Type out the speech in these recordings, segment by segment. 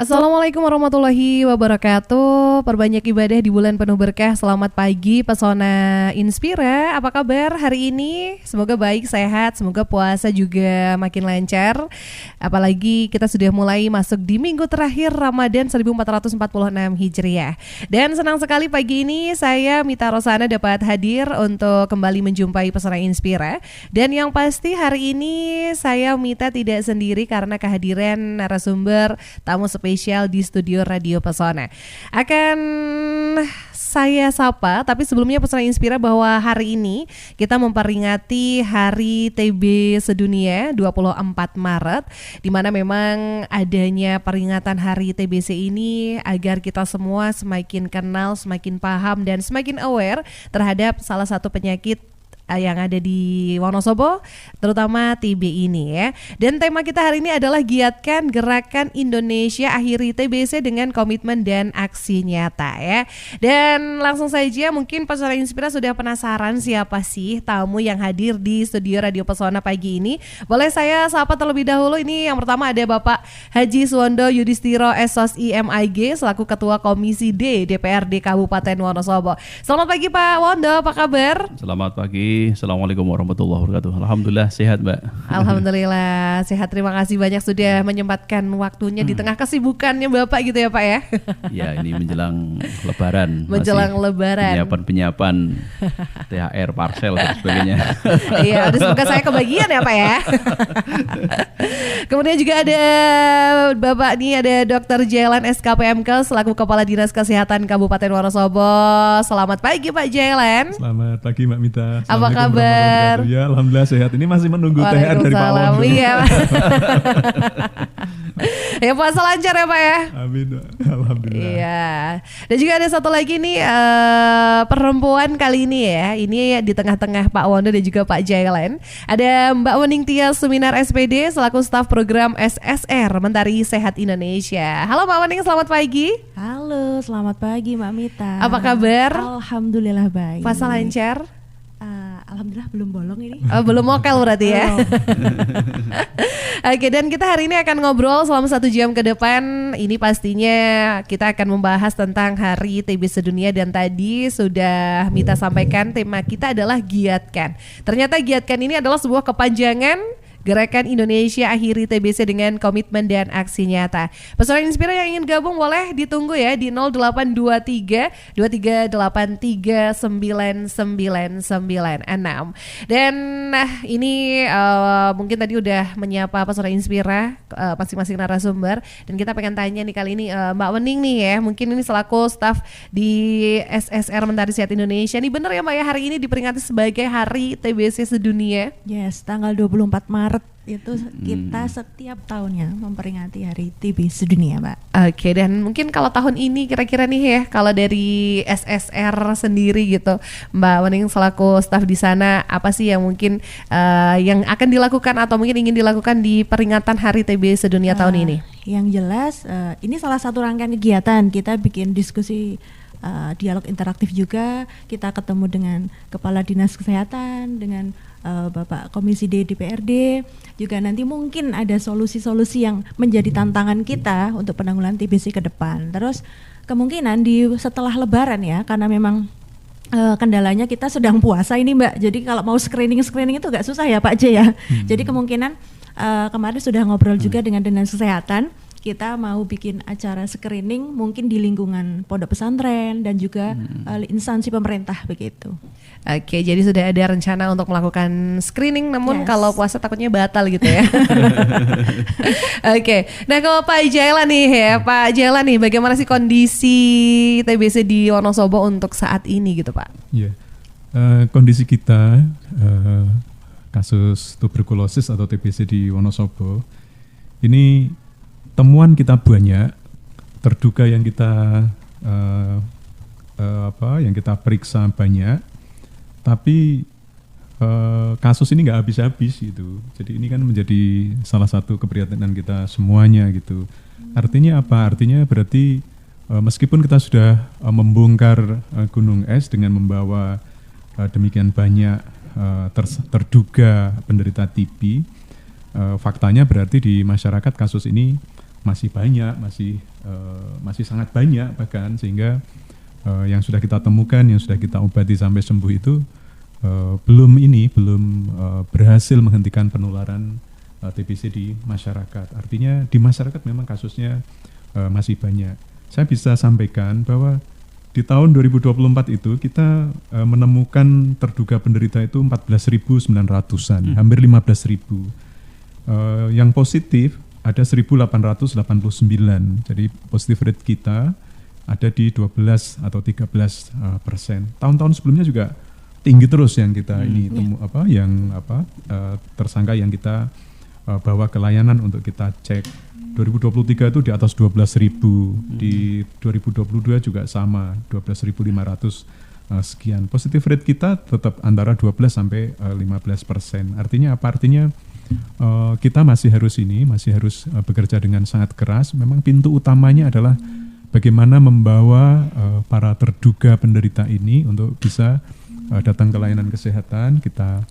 Assalamualaikum warahmatullahi wabarakatuh. Perbanyak ibadah di bulan penuh berkah. Selamat pagi Pesona Inspira. Apa kabar hari ini? Semoga baik, sehat. Semoga puasa juga makin lancar. Apalagi kita sudah mulai masuk di minggu terakhir Ramadan 1446 Hijriah. Dan senang sekali pagi ini saya Mita Rosana dapat hadir untuk kembali menjumpai Pesona Inspira. Dan yang pasti hari ini saya Mita tidak sendiri karena kehadiran narasumber tamu spesial di studio Radio Pesona. Akan saya sapa, tapi sebelumnya Pesona Inspira bahwa hari ini kita memperingati Hari TB Sedunia 24 Maret, di mana memang adanya peringatan Hari TBC ini agar kita semua semakin kenal, semakin paham dan semakin aware terhadap salah satu penyakit yang ada di Wonosobo, terutama TB ini ya. Dan tema kita hari ini adalah giatkan gerakan Indonesia akhiri TBC dengan komitmen dan aksi nyata ya. Dan langsung saja mungkin Pesona Inspira sudah penasaran siapa sih tamu yang hadir di studio Radio Pesona pagi ini. Boleh saya sapa terlebih dahulu. Ini yang pertama ada Bapak Haji Suwondo Yudhistiro SOSI MIG selaku Ketua Komisi D DPRD Kabupaten Wonosobo. Selamat pagi Pak Wondo, apa kabar? Selamat pagi. Assalamualaikum warahmatullahi wabarakatuh. Alhamdulillah sehat Mbak. Alhamdulillah sehat. Terima kasih banyak sudah menyempatkan waktunya di tengah kesibukannya Bapak gitu ya Pak ya. Ya ini menjelang Lebaran. Menjelang Lebaran. Penyiapan THR, parcel dan sebagainya. Iya, semoga saya kebagian ya Pak ya. Kemudian juga ada Bapak nih, ada Dr. Jailan SKPMK selaku Kepala Dinas Kesehatan Kabupaten Wonosobo. Selamat pagi Pak Jailan. Selamat pagi Mbak Mita. Apa kabar? Ya, alhamdulillah sehat. Ini masih menunggu THR dari Pak Wondo. Iya. Ya puasa lancar ya Pak ya. Amin. Alhamdulillah. Iya. Dan juga ada satu lagi nih perempuan kali ini ya. Ini di tengah-tengah Pak Wondo dan juga Pak Jailan. Ada Mbak Wening Tias Suminar SPD selaku staf program SSR Mentari Sehat Indonesia. Halo Mbak Wening, selamat pagi. Halo, selamat pagi Mbak Mita. Apa kabar? Alhamdulillah baik. Puasa lancar? Alhamdulillah belum bolong ini. Belum mokel berarti ya. Oke, dan kita hari ini akan ngobrol selama 1 jam ke depan. Ini pastinya kita akan membahas tentang Hari TB Sedunia. Dan tadi sudah Mita sampaikan tema kita adalah giatkan. Ternyata giatkan ini adalah sebuah kepanjangan Gerakan Indonesia Akhiri TBC dengan komitmen dan aksi nyata. Pesona Inspira yang ingin gabung boleh ditunggu ya di 0823 2383 9996. Dan ini mungkin tadi udah menyapa Pesona Inspira masing-masing narasumber, dan kita pengen tanya nih kali ini Mbak Wening nih ya, mungkin ini selaku staf di SSR Mentari Sehat Indonesia. Ini benar ya Mbak ya, hari ini diperingati sebagai Hari TBC Sedunia? Yes, tanggal 24 Maret itu kita setiap tahunnya memperingati Hari TB Sedunia, Mbak. Oke, dan mungkin kalau tahun ini kira-kira nih ya, kalau dari SSR sendiri gitu, Mbak Wening selaku staf di sana, apa sih yang mungkin yang akan dilakukan atau mungkin ingin dilakukan di peringatan Hari TB Sedunia tahun ini? Yang jelas, ini salah satu rangkaian kegiatan. Kita bikin diskusi dialog interaktif juga. Kita ketemu dengan Kepala Dinas Kesehatan, dengan Bapak Komisi D DPRD, juga nanti mungkin ada solusi-solusi yang menjadi tantangan kita untuk penanggulangan TBC ke depan. Terus kemungkinan di setelah Lebaran ya, karena memang kendalanya kita sedang puasa ini Mbak. Jadi kalau mau screening itu agak susah ya Pak J ya. Jadi kemungkinan kemarin sudah ngobrol juga dengan Dinas Kesehatan. Kita mau bikin acara screening mungkin di lingkungan pondok pesantren dan juga instansi pemerintah begitu. Oke, jadi sudah ada rencana untuk melakukan screening, namun kalau puasa takutnya batal gitu ya. Oke, nah kalau Pak Jailan nih ya, Pak Jailan nih, bagaimana sih kondisi TBC di Wonosobo untuk saat ini gitu Pak? Iya, kondisi kita kasus tuberkulosis atau TBC di Wonosobo ini temuan kita banyak, terduga yang kita yang kita periksa banyak, tapi kasus ini nggak habis-habis gitu. Jadi ini kan menjadi salah satu keprihatinan kita semuanya gitu. Artinya apa? Artinya berarti meskipun kita sudah membongkar gunung es dengan membawa demikian banyak terduga penderita TB, faktanya berarti di masyarakat kasus ini masih banyak, masih sangat banyak bahkan, sehingga yang sudah kita temukan, yang sudah kita obati sampai sembuh itu belum berhasil menghentikan penularan TBC di masyarakat. Artinya di masyarakat memang kasusnya masih banyak. Saya bisa sampaikan bahwa di tahun 2024 itu kita menemukan terduga penderita itu 14.900-an, hampir 15.000. Yang positif ada 1.889. Jadi positif rate kita ada di 12 atau 13%. Tahun-tahun sebelumnya juga tinggi terus yang kita tersangka yang kita bawa ke layanan untuk kita cek. 2023 itu di atas 12.000, di 2022 juga sama, 12.500 sekian. Positive rate kita tetap antara 12 sampai 15%. Artinya apa? Artinya kita masih harus bekerja dengan sangat keras. Memang pintu utamanya adalah bagaimana membawa para terduga penderita ini untuk bisa datang ke layanan kesehatan, kita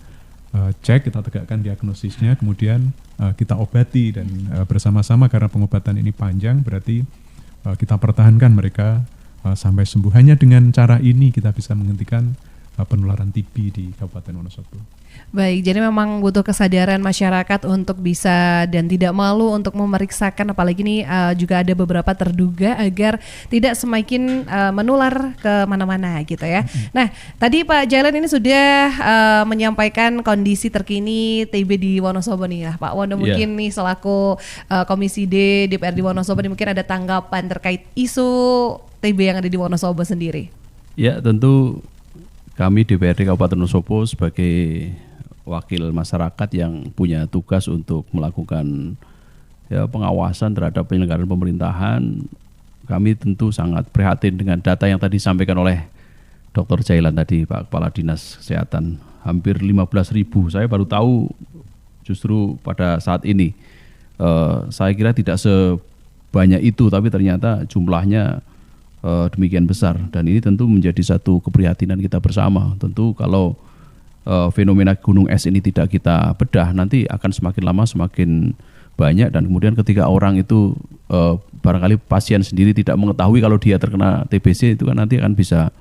cek, kita tegakkan diagnosisnya, kemudian kita obati, dan bersama-sama karena pengobatan ini panjang, berarti kita pertahankan mereka sampai sembuh. Hanya dengan cara ini kita bisa menghentikan penularan TB di Kabupaten Wonosobo. Baik, jadi memang butuh kesadaran masyarakat untuk bisa dan tidak malu untuk memeriksakan, apalagi ini juga ada beberapa terduga agar tidak semakin menular ke mana-mana gitu ya. Nah, tadi Pak Jailan ini sudah menyampaikan kondisi terkini TB di Wonosobo nih. Nah, Pak Wono mungkin nih selaku Komisi D DPRD Wonosobo ini mungkin ada tanggapan terkait isu TB yang ada di Wonosobo sendiri. Ya, tentu kami DPRD Kabupaten Wonosobo sebagai wakil masyarakat yang punya tugas untuk melakukan pengawasan terhadap penyelenggaraan pemerintahan, kami tentu sangat prihatin dengan data yang tadi disampaikan oleh Dr. Jailan tadi, Pak Kepala Dinas Kesehatan, hampir 15.000. Saya baru tahu justru pada saat ini. Saya kira tidak sebanyak itu, tapi ternyata jumlahnya demikian besar, dan ini tentu menjadi satu keprihatinan kita bersama. Tentu kalau fenomena gunung es ini tidak kita bedah, nanti akan semakin lama semakin banyak, dan kemudian ketika orang itu barangkali pasien sendiri tidak mengetahui kalau dia terkena TBC, itu kan nanti akan bisa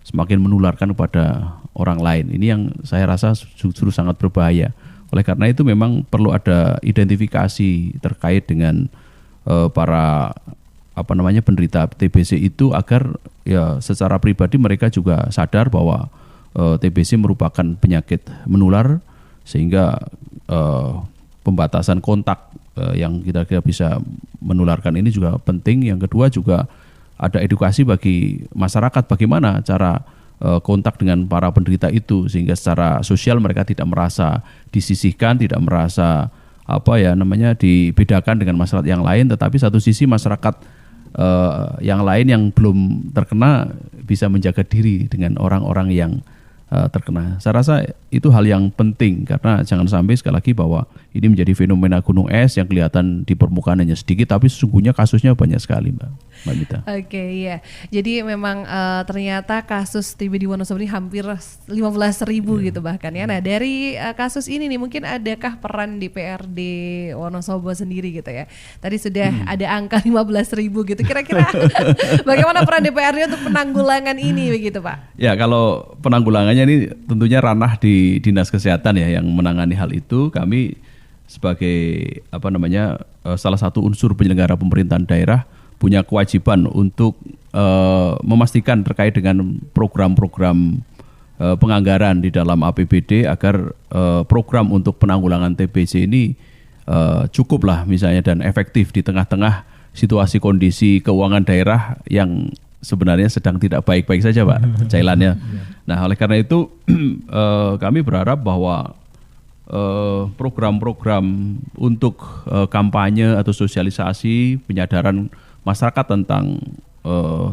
semakin menularkan kepada orang lain. Ini yang saya rasa justru sangat berbahaya. Oleh karena itu memang perlu ada identifikasi terkait dengan para penderita TBC itu, agar ya secara pribadi mereka juga sadar bahwa TBC merupakan penyakit menular, sehingga pembatasan kontak yang kita bisa menularkan ini juga penting. Yang kedua juga ada edukasi bagi masyarakat bagaimana cara kontak dengan para penderita itu, sehingga secara sosial mereka tidak merasa disisihkan, tidak merasa dibedakan dengan masyarakat yang lain, tetapi satu sisi masyarakat yang lain yang belum terkena bisa menjaga diri dengan orang-orang yang terkena. Saya rasa itu hal yang penting, karena jangan sampai sekali lagi bahwa ini menjadi fenomena gunung es yang kelihatan di permukaan hanya sedikit, tapi sesungguhnya kasusnya banyak sekali, Mbak Mita. Oke, iya. Jadi memang ternyata kasus TB di Wonosobo ini hampir 15.000 gitu bahkan ya. Nah, dari kasus ini nih mungkin adakah peran DPRD Wonosobo sendiri gitu ya? Tadi sudah ada angka 15.000 gitu. Kira-kira bagaimana peran DPRD untuk penanggulangan ini begitu, Pak? Ya, kalau penanggulangannya ini tentunya ranah di Dinas Kesehatan ya yang menangani hal itu. Kami sebagai salah satu unsur penyelenggara pemerintahan daerah punya kewajiban untuk memastikan terkait dengan program-program penganggaran di dalam APBD agar program untuk penanggulangan TBC ini cukuplah misalnya dan efektif di tengah-tengah situasi kondisi keuangan daerah yang sebenarnya sedang tidak baik-baik saja, Pak Jailannya. Nah, oleh karena itu kami berharap bahwa program-program untuk kampanye atau sosialisasi penyadaran masyarakat tentang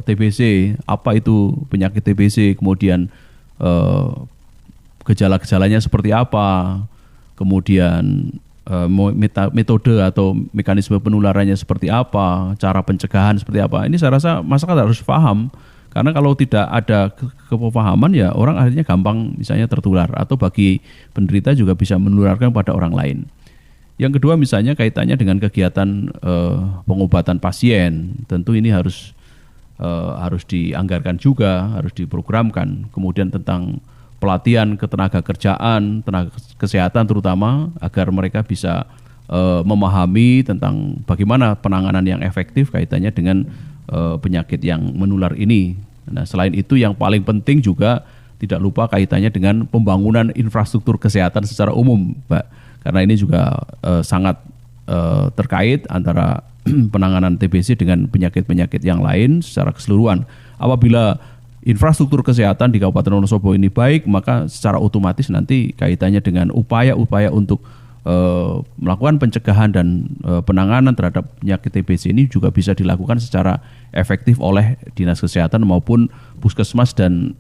TBC, apa itu penyakit TBC, kemudian gejala-gejalanya seperti apa, kemudian metode atau mekanisme penularannya seperti apa, cara pencegahan seperti apa. Ini saya rasa masyarakat harus paham, karena kalau tidak ada kepahaman ya orang akhirnya gampang misalnya tertular, atau bagi penderita juga bisa menularkan pada orang lain. Yang kedua misalnya kaitannya dengan kegiatan pengobatan pasien, tentu ini harus dianggarkan juga, harus diprogramkan. Kemudian tentang pelatihan ketenaga kerjaan, tenaga kesehatan terutama, agar mereka bisa memahami tentang bagaimana penanganan yang efektif kaitannya dengan penyakit yang menular ini. Nah, selain itu yang paling penting juga tidak lupa kaitannya dengan pembangunan infrastruktur kesehatan secara umum, Mbak. Karena ini juga sangat terkait antara penanganan TBC dengan penyakit-penyakit yang lain secara keseluruhan. Apabila infrastruktur kesehatan di Kabupaten Wonosobo ini baik, maka secara otomatis nanti kaitannya dengan upaya-upaya untuk melakukan pencegahan dan penanganan terhadap penyakit TBC ini juga bisa dilakukan secara efektif oleh Dinas Kesehatan maupun Puskesmas dan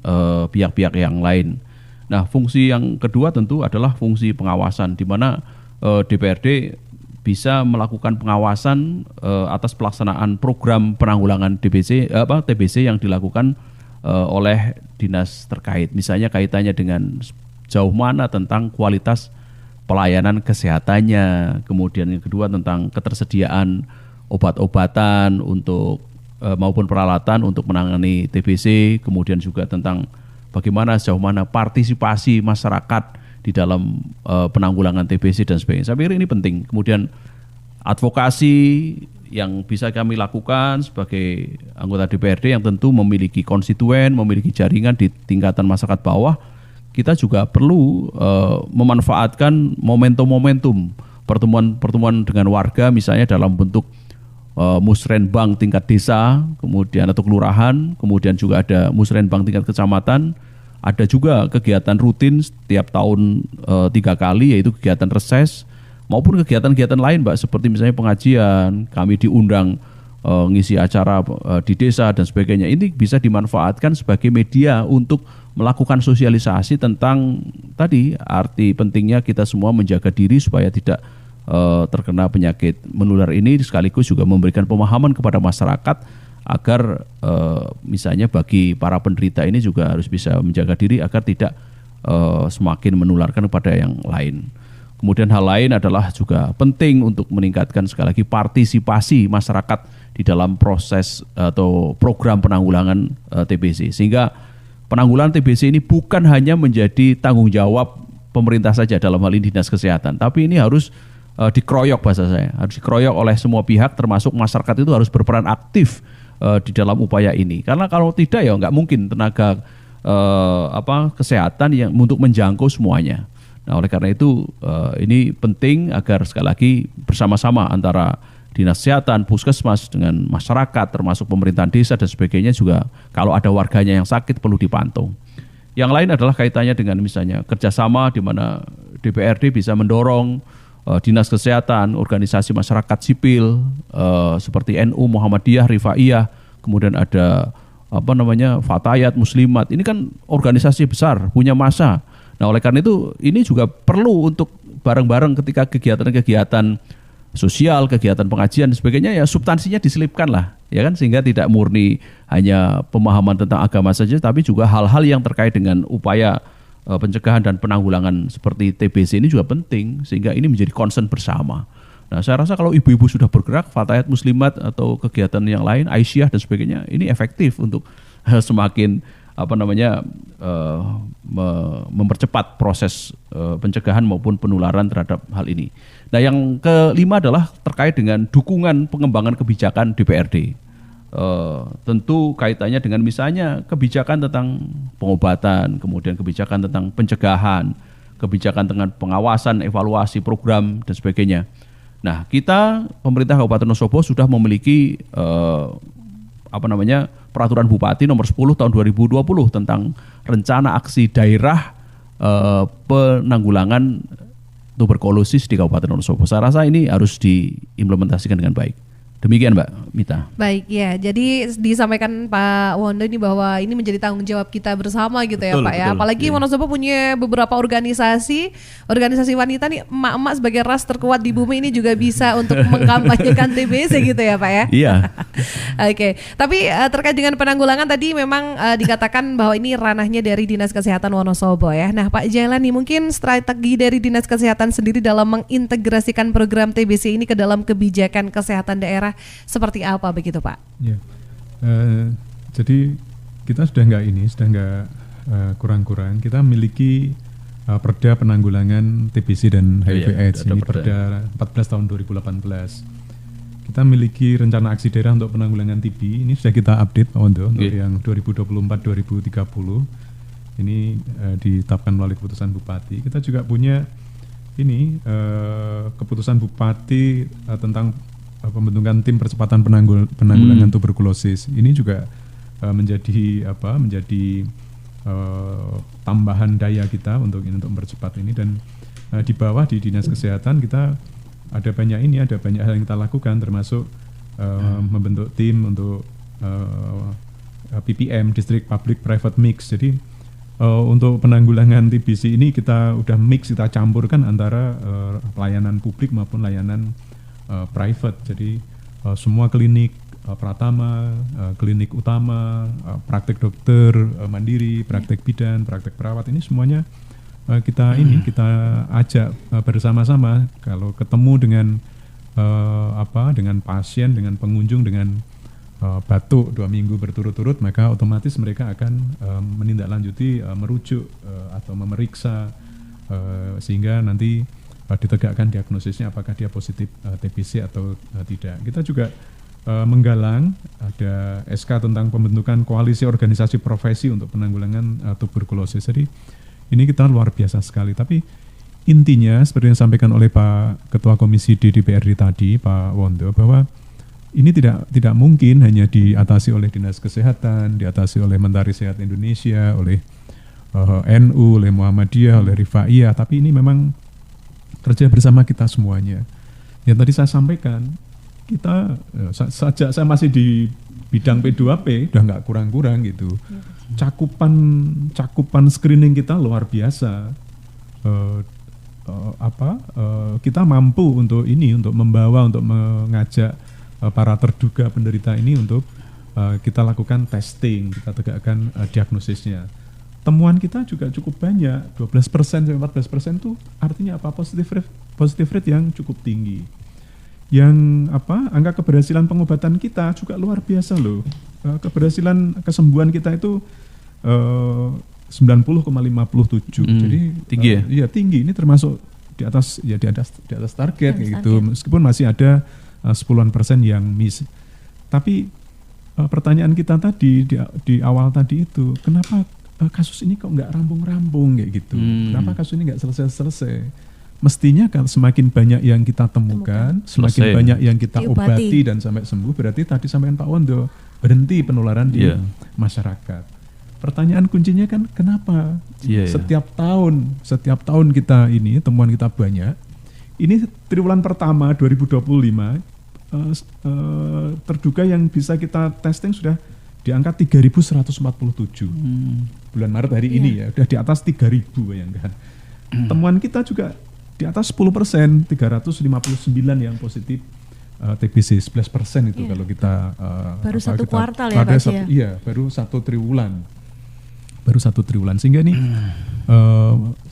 pihak-pihak yang lain. Nah, fungsi yang kedua tentu adalah fungsi pengawasan, di mana DPRD bisa melakukan pengawasan atas pelaksanaan program penanggulangan TBC yang dilakukan oleh dinas terkait. Misalnya kaitannya dengan sejauh mana tentang kualitas pelayanan kesehatannya, kemudian yang kedua tentang ketersediaan obat-obatan untuk maupun peralatan untuk menangani TBC, kemudian juga tentang bagaimana sejauh mana partisipasi masyarakat di dalam penanggulangan TBC dan sebagainya. Saya pikir ini penting. Kemudian advokasi yang bisa kami lakukan sebagai anggota DPRD yang tentu memiliki konstituen, memiliki jaringan di tingkatan masyarakat bawah, kita juga perlu memanfaatkan momentum-momentum pertemuan-pertemuan dengan warga, misalnya dalam bentuk musrenbang tingkat desa, kemudian atau kelurahan, kemudian juga ada musrenbang tingkat kecamatan, ada juga kegiatan rutin setiap tahun 3 kali, yaitu kegiatan reses maupun kegiatan-kegiatan lain, Mbak, seperti misalnya pengajian, kami diundang ngisi acara di desa dan sebagainya. Ini bisa dimanfaatkan sebagai media untuk melakukan sosialisasi tentang tadi arti pentingnya kita semua menjaga diri supaya tidak terkena penyakit menular ini, sekaligus juga memberikan pemahaman kepada masyarakat agar misalnya bagi para penderita ini juga harus bisa menjaga diri agar tidak semakin menularkan kepada yang lain. Kemudian hal lain adalah juga penting untuk meningkatkan sekali lagi partisipasi masyarakat di dalam proses atau program penanggulangan TBC, sehingga penanggulangan TBC ini bukan hanya menjadi tanggung jawab pemerintah saja dalam hal ini Dinas Kesehatan, tapi ini harus dikeroyok, bahasa saya, harus dikeroyok oleh semua pihak termasuk masyarakat, itu harus berperan aktif di dalam upaya ini. Karena kalau tidak ya nggak mungkin tenaga kesehatan yang untuk menjangkau semuanya. Nah, oleh karena itu ini penting agar sekali lagi bersama-sama antara Dinas Kesehatan, Puskesmas dengan masyarakat termasuk pemerintahan desa dan sebagainya juga kalau ada warganya yang sakit perlu dipantau. Yang lain adalah kaitannya dengan misalnya kerjasama di mana DPRD bisa mendorong Dinas Kesehatan, organisasi masyarakat sipil seperti NU, Muhammadiyah, Rifaiyah, kemudian ada Fatayat, Muslimat. Ini kan organisasi besar, punya massa. Nah, oleh karena itu ini juga perlu untuk bareng-bareng ketika kegiatan-kegiatan sosial, kegiatan pengajian dan sebagainya ya substansinya diselipkan lah, ya kan, sehingga tidak murni hanya pemahaman tentang agama saja, tapi juga hal-hal yang terkait dengan upaya pencegahan dan penanggulangan seperti TBC ini juga penting, sehingga ini menjadi concern bersama. Nah, saya rasa kalau ibu-ibu sudah bergerak, Fatayat, Muslimat atau kegiatan yang lain, Aisyah dan sebagainya, ini efektif untuk semakin mempercepat proses pencegahan maupun penularan terhadap hal ini. Nah, yang kelima adalah terkait dengan dukungan pengembangan kebijakan DPRD. Tentu kaitannya dengan misalnya kebijakan tentang pengobatan, kemudian kebijakan tentang pencegahan, kebijakan dengan pengawasan, evaluasi program dan sebagainya. Nah, kita pemerintah Kabupaten Wonosobo sudah memiliki Peraturan Bupati nomor 10 tahun 2020 tentang rencana aksi daerah penanggulangan tuberkulosis di Kabupaten Wonosobo. Saya rasa ini harus diimplementasikan dengan baik. Demikian Mbak Mita. Baik ya, jadi disampaikan Pak Wondo ini bahwa ini menjadi tanggung jawab kita bersama gitu ya Betul, Pak ya. betul. Apalagi Iya. Wonosobo punya beberapa organisasi wanita nih, emak-emak sebagai ras terkuat di bumi ini juga bisa untuk mengkampanyekan TBC gitu ya Pak ya. Iya. Oke, tapi terkait dengan penanggulangan tadi memang dikatakan bahwa ini ranahnya dari Dinas Kesehatan Wonosobo ya. Nah Pak Jailani, mungkin strategi dari Dinas Kesehatan sendiri dalam mengintegrasikan program TBC ini ke dalam kebijakan kesehatan daerah seperti apa begitu Pak? Ya, jadi kita sudah nggak kurang-kurang. Kita memiliki Perda Penanggulangan TBC dan HIV/AIDS, ada ini Perda 14 tahun 2018. Kita memiliki rencana aksi daerah untuk penanggulangan TB. Ini sudah kita update Pak Wondo untuk yang 2024-2030. Ini ditetapkan melalui keputusan Bupati. Kita juga punya ini keputusan Bupati tentang pembentukan tim percepatan penanggulangan tuberkulosis. Ini juga menjadi tambahan daya kita untuk mempercepat ini. Dan di bawah di Dinas Kesehatan kita ada banyak hal yang kita lakukan, termasuk membentuk tim untuk PPM, District Public Private Mix. Jadi untuk penanggulangan TBC ini kita udah mix, kita campurkan antara pelayanan publik maupun layanan private. Jadi semua klinik pratama, klinik utama, praktek dokter mandiri, praktek bidan, praktek perawat, ini semuanya kita ajak bersama-sama. Kalau ketemu dengan pasien, dengan pengunjung, dengan batuk 2 minggu berturut-turut, maka otomatis mereka akan menindaklanjuti, merujuk atau memeriksa sehingga nanti ditegakkan diagnosisnya apakah dia positif TBC atau tidak. Kita juga menggalang ada SK tentang pembentukan koalisi organisasi profesi untuk penanggulangan tuberkulosis. Jadi ini kita luar biasa sekali. Tapi intinya seperti yang disampaikan oleh Pak Ketua Komisi D DPRD tadi, Pak Wondo, bahwa ini tidak mungkin hanya diatasi oleh Dinas Kesehatan, diatasi oleh Mentari Sehat Indonesia, oleh NU, oleh Muhammadiyah, oleh Rifaiyah, tapi ini memang kerja bersama kita semuanya. Yang tadi saya sampaikan, kita sejak saya masih di bidang P2P udah nggak kurang-kurang gitu. Cakupan screening kita luar biasa. Kita mampu untuk membawa, untuk mengajak para terduga penderita ini untuk kita lakukan testing, kita tegakkan diagnosisnya. Temuan kita juga cukup banyak, 12% sampai 14% itu artinya apa? Positive rate yang cukup tinggi. Yang angka keberhasilan pengobatan kita juga luar biasa loh. Keberhasilan kesembuhan kita itu 90,57. Jadi tinggi ya? Iya, tinggi. Ini termasuk di atas target kayak gitu. Meskipun masih ada 10% yang miss. Tapi pertanyaan kita tadi di awal tadi itu, kenapa kasus ini kok nggak rampung-rampung kayak gitu? Kenapa kasus ini nggak selesai-selesai? Mestinya kan semakin banyak yang kita temukan, semakin banyak yang kita obati dan sampai sembuh, berarti tadi sampaikan Pak Wondo, berhenti penularan di masyarakat. Pertanyaan kuncinya kan kenapa setiap tahun kita ini temuan kita banyak. Ini triwulan pertama 2025 terduga yang bisa kita testing sudah di angka 3.147. Bulan Maret hari ini ya, udah di atas 3.000, bayangkan. Temuan kita juga di atas 10%, 359 yang positif TBC, 11% itu kalau kita baru satu kuartal ya Pak ya? Iya, baru satu triwulan. Sehingga ini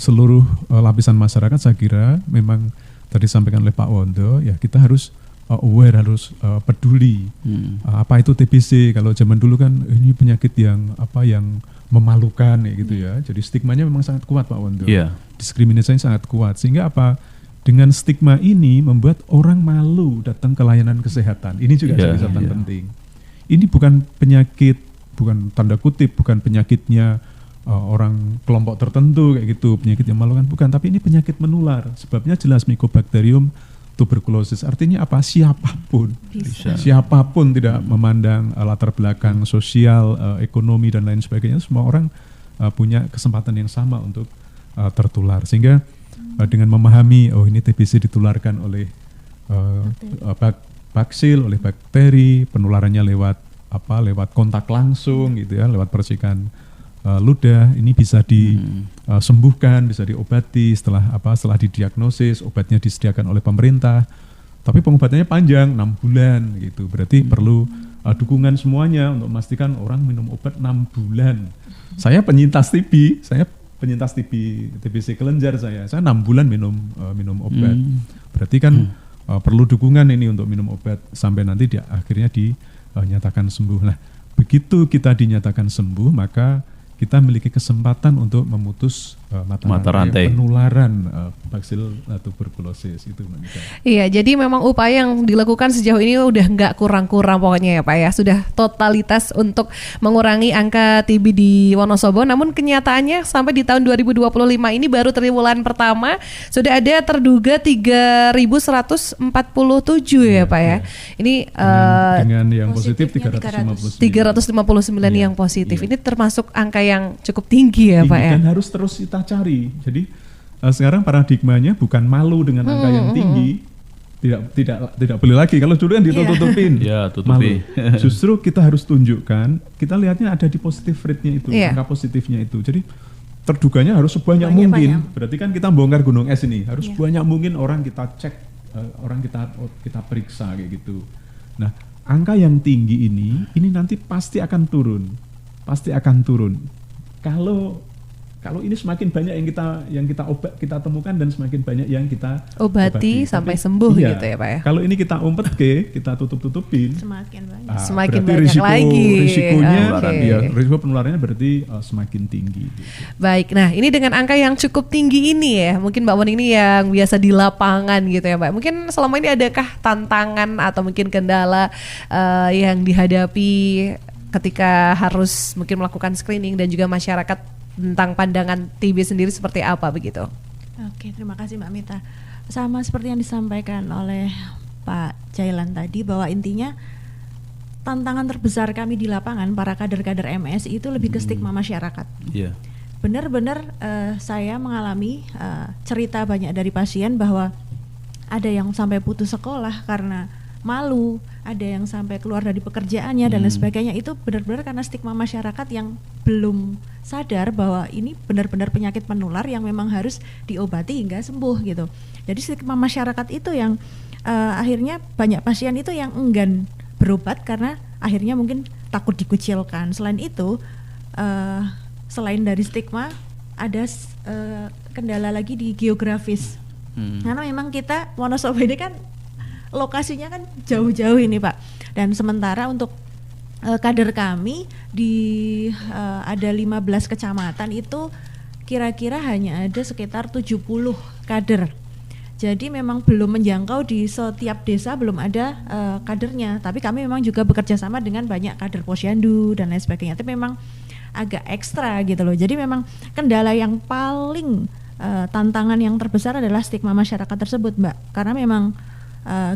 seluruh lapisan masyarakat saya kira memang tadi disampaikan oleh Pak Wondo, ya kita harus aware, harus peduli. Apa itu TBC? Kalau zaman dulu kan ini penyakit yang memalukan ya gitu ya. Jadi stigmanya memang sangat kuat Pak Wondo. Diskriminasinya sangat kuat. Sehingga dengan stigma ini membuat orang malu datang ke layanan kesehatan. Ini juga jadi catatan penting. Ini bukan penyakit, bukan tanda kutip, bukan penyakitnya orang kelompok tertentu kayak gitu, penyakit yang memalukan, bukan. Tapi ini penyakit menular. Sebabnya jelas Mycobacterium tuberculosis. Artinya apa? Siapapun, tidak memandang latar belakang sosial, ekonomi dan lain sebagainya, semua orang punya kesempatan yang sama untuk tertular. Sehingga dengan memahami ini TBC ditularkan oleh baksil, oleh bakteri, penularannya lewat kontak langsung gitu ya, lewat percikan ludah. Ini bisa disembuhkan, bisa diobati setelah didiagnosis, obatnya disediakan oleh pemerintah. Tapi pengobatannya panjang, 6 bulan gitu. Berarti perlu dukungan semuanya untuk memastikan orang minum obat 6 bulan. Saya penyintas TBC kelenjar saya 6 bulan minum obat. Berarti kan perlu dukungan ini untuk minum obat sampai nanti akhirnya dinyatakan sembuh. Nah, begitu kita dinyatakan sembuh, maka kita memiliki kesempatan untuk memutus mata rantai penularan baksil tuberkulosis itu. Iya, jadi memang upaya yang dilakukan sejauh ini udah nggak kurang-kurang pokoknya ya Pak ya, sudah totalitas untuk mengurangi angka TB di Wonosobo. Namun kenyataannya sampai di tahun 2025 ini baru triwulan pertama sudah ada terduga 3.147 ya Pak ya. Ini dengan yang positif 359 yang positif. Ini termasuk angka yang cukup tinggi ya Pak ya. Dan harus terus kita cari. Jadi sekarang paradigmanya bukan malu dengan angka yang tinggi, tidak boleh lagi. Kalau dulu kan ditutup-tutupin, malu. Justru kita harus tunjukkan. Kita lihatnya ada di positif rate-nya itu, angka positifnya itu. Jadi terduganya harus sebanyak mungkin. Berarti kan kita bongkar gunung es ini, harus banyak mungkin orang kita cek, orang kita periksa kayak gitu. Nah, angka yang tinggi ini nanti pasti akan turun. Kalau ini semakin banyak yang kita temukan dan semakin banyak yang kita obati sampai sembuh gitu ya Pak ya. Kalau ini kita kita tutupin semakin banyak. Semakin banyak lagi. Risikonya risiko penularannya berarti semakin tinggi. Gitu. Baik, nah ini dengan angka yang cukup tinggi ini ya, mungkin Mbak Mon ini yang biasa di lapangan gitu ya Mbak. Mungkin selama ini adakah tantangan atau mungkin kendala yang dihadapi ketika harus mungkin melakukan screening dan juga masyarakat tentang pandangan TB sendiri seperti apa begitu? Oke, terima kasih Mbak Mita. Sama seperti yang disampaikan oleh Pak Jailan tadi, bahwa intinya tantangan terbesar kami di lapangan para kader-kader MS itu lebih ke stigma masyarakat. Benar-benar saya mengalami cerita banyak dari pasien bahwa ada yang sampai putus sekolah karena malu, ada yang sampai keluar dari pekerjaannya dan lain sebagainya. Itu benar-benar karena stigma masyarakat yang belum sadar bahwa ini benar-benar penyakit menular yang memang harus diobati hingga sembuh gitu. Jadi stigma masyarakat itu yang akhirnya banyak pasien itu yang enggan berobat karena akhirnya mungkin takut dikucilkan. Selain itu, selain dari stigma, ada kendala lagi di geografis. Karena memang kita Wonosobo ini kan lokasinya kan jauh-jauh ini Pak, dan sementara untuk kader kami di ada 15 kecamatan itu kira-kira hanya ada sekitar 70 kader. Jadi memang belum menjangkau di setiap desa, belum ada kadernya. Tapi kami memang juga bekerja sama dengan banyak kader posyandu dan lain sebagainya. Tapi memang agak ekstra gitu loh. Jadi memang kendala yang paling tantangan yang terbesar adalah stigma masyarakat tersebut Mbak. Karena memang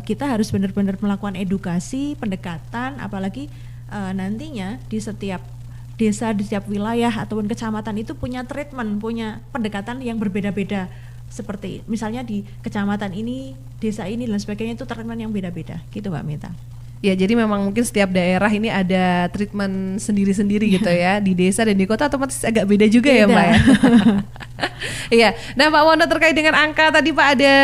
kita harus benar-benar melakukan edukasi, pendekatan, apalagi nantinya di setiap desa, di setiap wilayah ataupun kecamatan itu punya treatment, punya pendekatan yang berbeda-beda. Seperti misalnya di kecamatan ini, desa ini dan sebagainya itu treatment yang beda-beda, gitu Mbak Mita. Ya, jadi memang mungkin setiap daerah ini ada treatment sendiri-sendiri gitu ya. Di desa dan di kota otomatis agak beda juga ya Mbak ya. Iya. Nah Pak Wono, terkait dengan angka tadi Pak, ada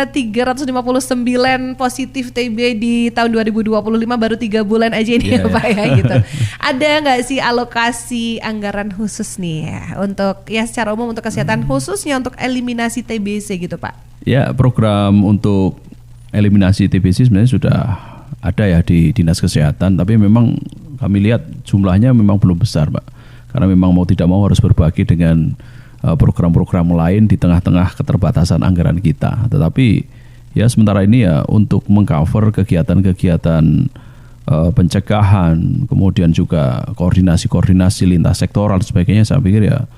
359 positif TB di tahun 2025, baru 3 bulan aja ini ya Pak ya gitu. Ada nggak sih alokasi anggaran khusus nih ya untuk ya secara umum untuk kesehatan khususnya untuk eliminasi TBC gitu Pak? Ya, program untuk eliminasi TBC sebenarnya sudah ada ya di Dinas Kesehatan, tapi memang kami lihat jumlahnya memang belum besar Pak, karena memang mau tidak mau harus berbagi dengan program-program lain di tengah-tengah keterbatasan anggaran kita. Tetapi ya sementara ini ya untuk mengcover kegiatan-kegiatan pencegahan, kemudian juga koordinasi lintas sektoral dan sebagainya, saya pikir ya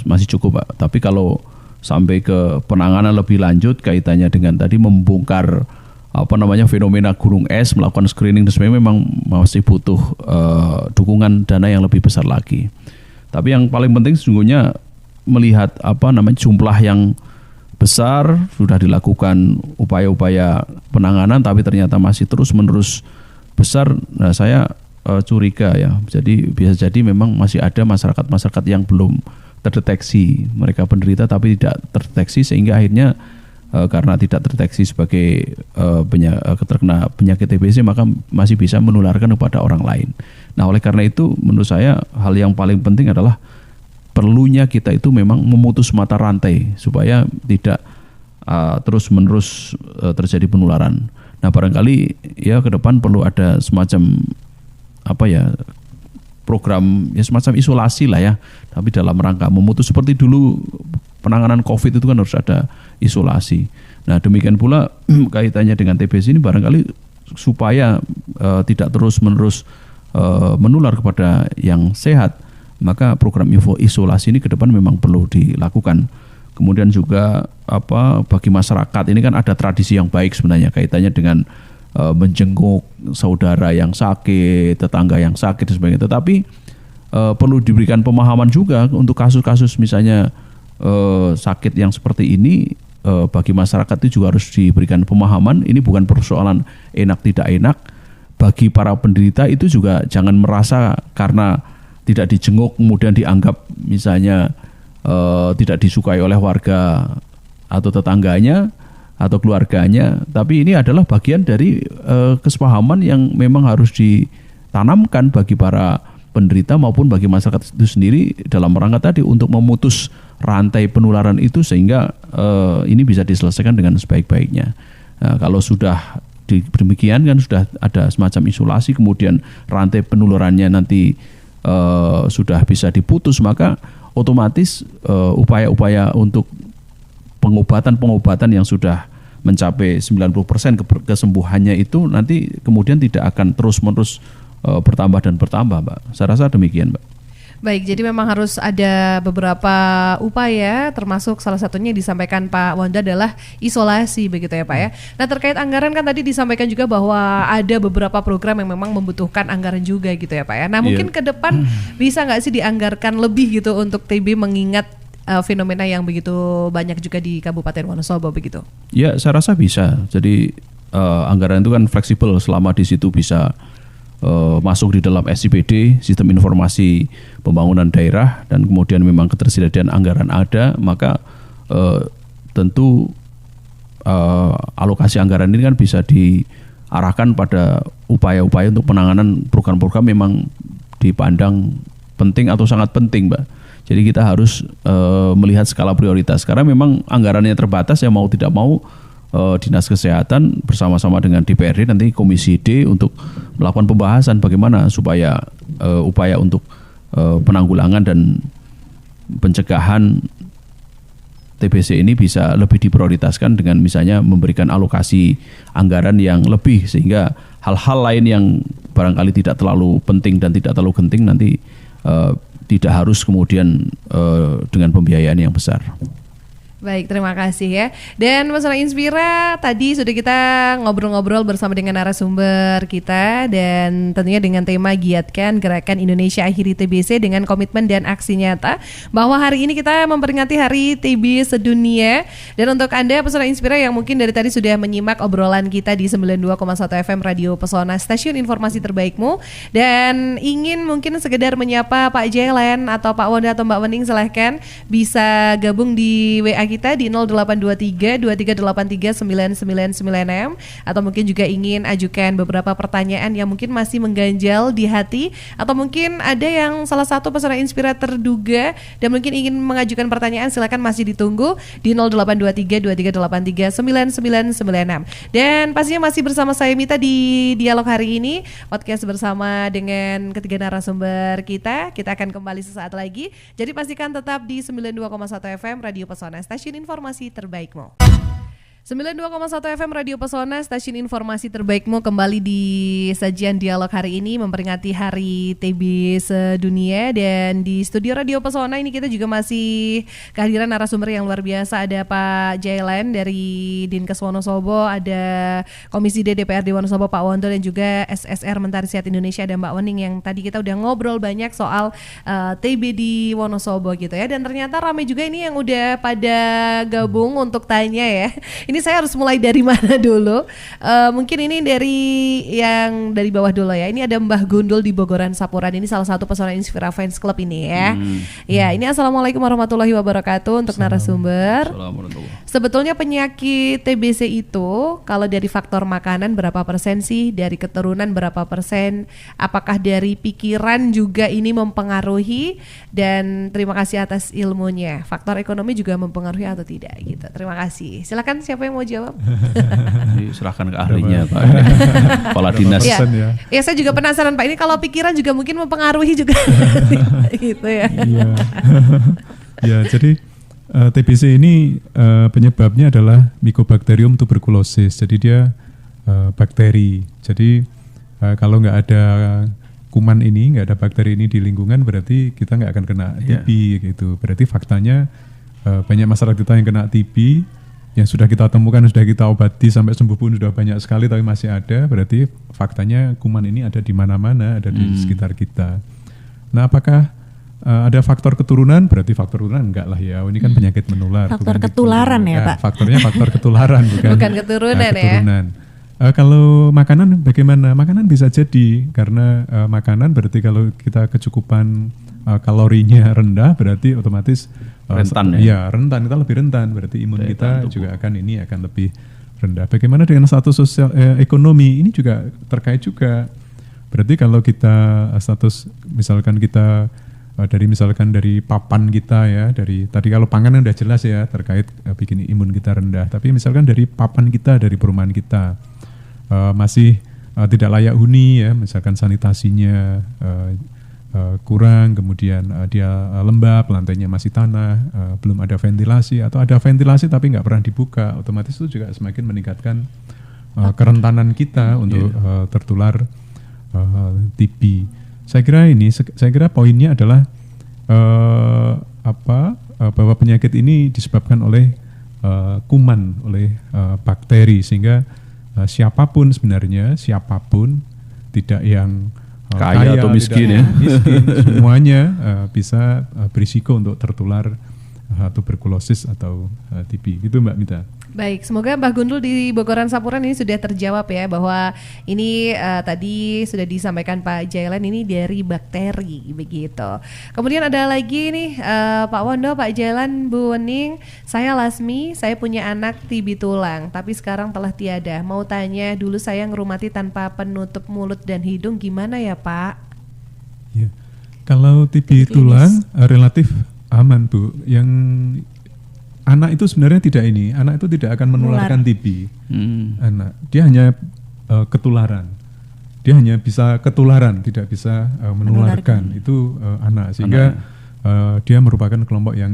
masih cukup Pak. Tapi kalau sampai ke penanganan lebih lanjut kaitannya dengan tadi membongkar fenomena gunung es, melakukan screening dan sebagainya, memang masih butuh dukungan dana yang lebih besar lagi. Tapi yang paling penting sesungguhnya melihat jumlah yang besar, sudah dilakukan upaya-upaya penanganan tapi ternyata masih terus-menerus besar. Nah, saya curiga ya. Jadi bisa jadi memang masih ada masyarakat-masyarakat yang belum terdeteksi mereka penderita tapi tidak terdeteksi, sehingga akhirnya karena tidak terdeteksi sebagai terkena penyakit TBC maka masih bisa menularkan kepada orang lain. Nah, oleh karena itu menurut saya hal yang paling penting adalah perlunya kita itu memang memutus mata rantai supaya tidak terus-menerus terjadi penularan. Nah, barangkali ya ke depan perlu ada semacam program ya semacam isolasi lah ya, tapi dalam rangka memutus, seperti dulu penanganan COVID itu kan harus ada isolasi. Nah, demikian pula kaitannya dengan TBC ini barangkali supaya tidak terus-menerus menular kepada yang sehat, maka program isolasi ini ke depan memang perlu dilakukan. Kemudian juga bagi masyarakat ini kan ada tradisi yang baik sebenarnya kaitannya dengan menjenguk saudara yang sakit, tetangga yang sakit dan sebagainya. Tetapi perlu diberikan pemahaman juga untuk kasus-kasus misalnya sakit yang seperti ini, bagi masyarakat itu juga harus diberikan pemahaman. Ini bukan persoalan enak tidak enak. Bagi para penderita itu juga jangan merasa karena tidak dijenguk kemudian dianggap misalnya tidak disukai oleh warga atau tetangganya atau keluarganya, tapi ini adalah bagian dari kesepahaman yang memang harus ditanamkan bagi para penderita maupun bagi masyarakat itu sendiri dalam rangka tadi untuk memutus rantai penularan itu sehingga ini bisa diselesaikan dengan sebaik-baiknya. Nah, kalau sudah demikian kan sudah ada semacam isolasi, kemudian rantai penularannya nanti sudah bisa diputus, maka otomatis upaya-upaya untuk pengobatan yang sudah mencapai 90% kesembuhannya itu nanti kemudian tidak akan terus-menerus bertambah dan bertambah, Mbak. Saya rasa demikian, Mbak. Baik, jadi memang harus ada beberapa upaya, termasuk salah satunya yang disampaikan Pak Wanda adalah isolasi, begitu ya Pak ya. Nah, terkait anggaran kan tadi disampaikan juga bahwa ada beberapa program yang memang membutuhkan anggaran juga gitu ya Pak ya. Nah, mungkin ke depan bisa nggak sih dianggarkan lebih gitu untuk TB mengingat fenomena yang begitu banyak juga di Kabupaten Wonosobo begitu? Ya, saya rasa bisa. Jadi anggaran itu kan fleksibel selama di situ bisa masuk di dalam SIPD, Sistem Informasi Pembangunan Daerah, dan kemudian memang ketersediaan anggaran ada, maka tentu alokasi anggaran ini kan bisa diarahkan pada upaya-upaya untuk penanganan program-program memang dipandang penting atau sangat penting, Mbak. Jadi kita harus melihat skala prioritas karena memang anggarannya terbatas, ya mau tidak mau Dinas Kesehatan bersama-sama dengan DPRD nanti Komisi D untuk melakukan pembahasan bagaimana supaya upaya untuk penanggulangan dan pencegahan TBC ini bisa lebih diprioritaskan dengan misalnya memberikan alokasi anggaran yang lebih, sehingga hal-hal lain yang barangkali tidak terlalu penting dan tidak terlalu genting nanti tidak harus kemudian dengan pembiayaan yang besar. Baik, terima kasih ya. Dan Pesona Inspira, tadi sudah kita ngobrol-ngobrol bersama dengan narasumber kita dan tentunya dengan tema giatkan Gerakan Indonesia Akhiri TBC dengan komitmen dan aksi nyata, bahwa hari ini kita memperingati Hari TB Sedunia. Dan untuk Anda Pesona Inspira yang mungkin dari tadi sudah menyimak obrolan kita di 92,1 FM Radio Pesona, stasiun informasi terbaikmu, dan ingin mungkin sekedar menyapa Pak Jelen atau Pak Wanda atau Mbak Wening, silahkan bisa gabung di WA kita di 0823 2383 999 atau mungkin juga ingin ajukan beberapa pertanyaan yang mungkin masih mengganjal di hati, atau mungkin ada yang salah satu Pesona Inspira terduga dan mungkin ingin mengajukan pertanyaan, silakan masih ditunggu di 0823 2383 999. Dan pastinya masih bersama saya Mita di dialog hari ini, podcast bersama dengan ketiga narasumber kita akan kembali sesaat lagi. Jadi pastikan tetap di 92,1 FM Radio Pesona, stasiun informasi terbaikmu. 92,1 FM Radio Pesona, stasiun informasi terbaikmu, kembali di sajian dialog hari ini memperingati Hari TB Sedunia. Dan di studio Radio Pesona ini kita juga masih kehadiran narasumber yang luar biasa. Ada Pak Jailan dari Dinkes Wonosobo, ada Komisi D DPRD Wonosobo Pak Wondo, dan juga SSR Mentari Sehat Indonesia ada Mbak Wening, yang tadi kita udah ngobrol banyak soal TB di Wonosobo gitu ya. Dan ternyata ramai juga ini yang udah pada gabung untuk tanya ya. Ini saya harus mulai dari mana dulu? Mungkin ini dari bawah dulu ya. Ini ada Mbah Gundul di Bogoran Sapuran. Ini salah satu pesona Inspira Fans Club ini ya. Ya, ini Assalamualaikum warahmatullahi wabarakatuh untuk narasumber. Sebetulnya penyakit TBC itu kalau dari faktor makanan berapa persen sih? Dari keturunan berapa persen? Apakah dari pikiran juga ini mempengaruhi? Dan terima kasih atas ilmunya. Faktor ekonomi juga mempengaruhi atau tidak gitu. Terima kasih. Silakan siapa yang mau jawab? Serahkan ke ahlinya Pak. Kepala dinas. Ya, saya juga penasaran Pak. Ini kalau pikiran juga mungkin mempengaruhi juga. Gitu ya. Iya. Ya, jadi TBC ini penyebabnya adalah Mycobacterium tuberculosis. Jadi dia bakteri. Jadi kalau nggak ada kuman ini, nggak ada bakteri ini di lingkungan, berarti kita nggak akan kena TB gitu. Berarti faktanya banyak masyarakat kita yang kena TB, yang sudah kita temukan, sudah kita obati sampai sembuh pun sudah banyak sekali, tapi masih ada. Berarti faktanya kuman ini ada di mana-mana, ada di sekitar kita. Nah, apakah ada faktor keturunan? Berarti faktor keturunan enggak lah ya. Ini kan penyakit menular. Faktor ketularan ya, Pak. Faktornya faktor ketularan, bukan keturunan keturunan. Kalau makanan bagaimana? Makanan bisa jadi karena makanan berarti kalau kita kecukupan kalorinya rendah, berarti otomatis rentan rentan, kita lebih rentan, berarti imun kita juga akan lebih rendah. Bagaimana dengan status sosial ekonomi? Ini juga terkait juga. Berarti kalau kita status misalkan kita dari papan kita ya, dari tadi kalau pangan udah jelas ya terkait bikin imun kita rendah. Tapi misalkan dari papan kita, dari perumahan kita masih tidak layak huni ya, misalkan sanitasinya kurang, kemudian dia lembab, lantainya masih tanah, belum ada ventilasi, atau ada ventilasi tapi nggak pernah dibuka, otomatis itu juga semakin meningkatkan kerentanan kita untuk tertular TB. Saya kira poinnya adalah bahwa penyakit ini disebabkan oleh kuman, oleh bakteri, sehingga siapapun tidak yang kaya atau miskin ya, miskin, semuanya bisa berisiko untuk tertular tuberkulosis atau TB. Gitu Mbak Mita. Baik, semoga Mbah Gundul di Bogoran Sapuran ini sudah terjawab ya, bahwa ini tadi sudah disampaikan Pak Jailan, ini dari bakteri begitu. Kemudian ada lagi nih Pak Wondo, Pak Jailan, Bu Wening, saya Lasmi, saya punya anak TB tulang tapi sekarang telah tiada. Mau tanya, dulu saya ngerumati tanpa penutup mulut dan hidung, gimana ya Pak? Ya. Kalau TB tulang relatif aman Bu. Yang anak itu sebenarnya anak itu tidak akan menularkan TB. Anak, dia hanya ketularan. Dia hanya bisa ketularan, tidak bisa menularkan. Itu anak, sehingga dia merupakan kelompok yang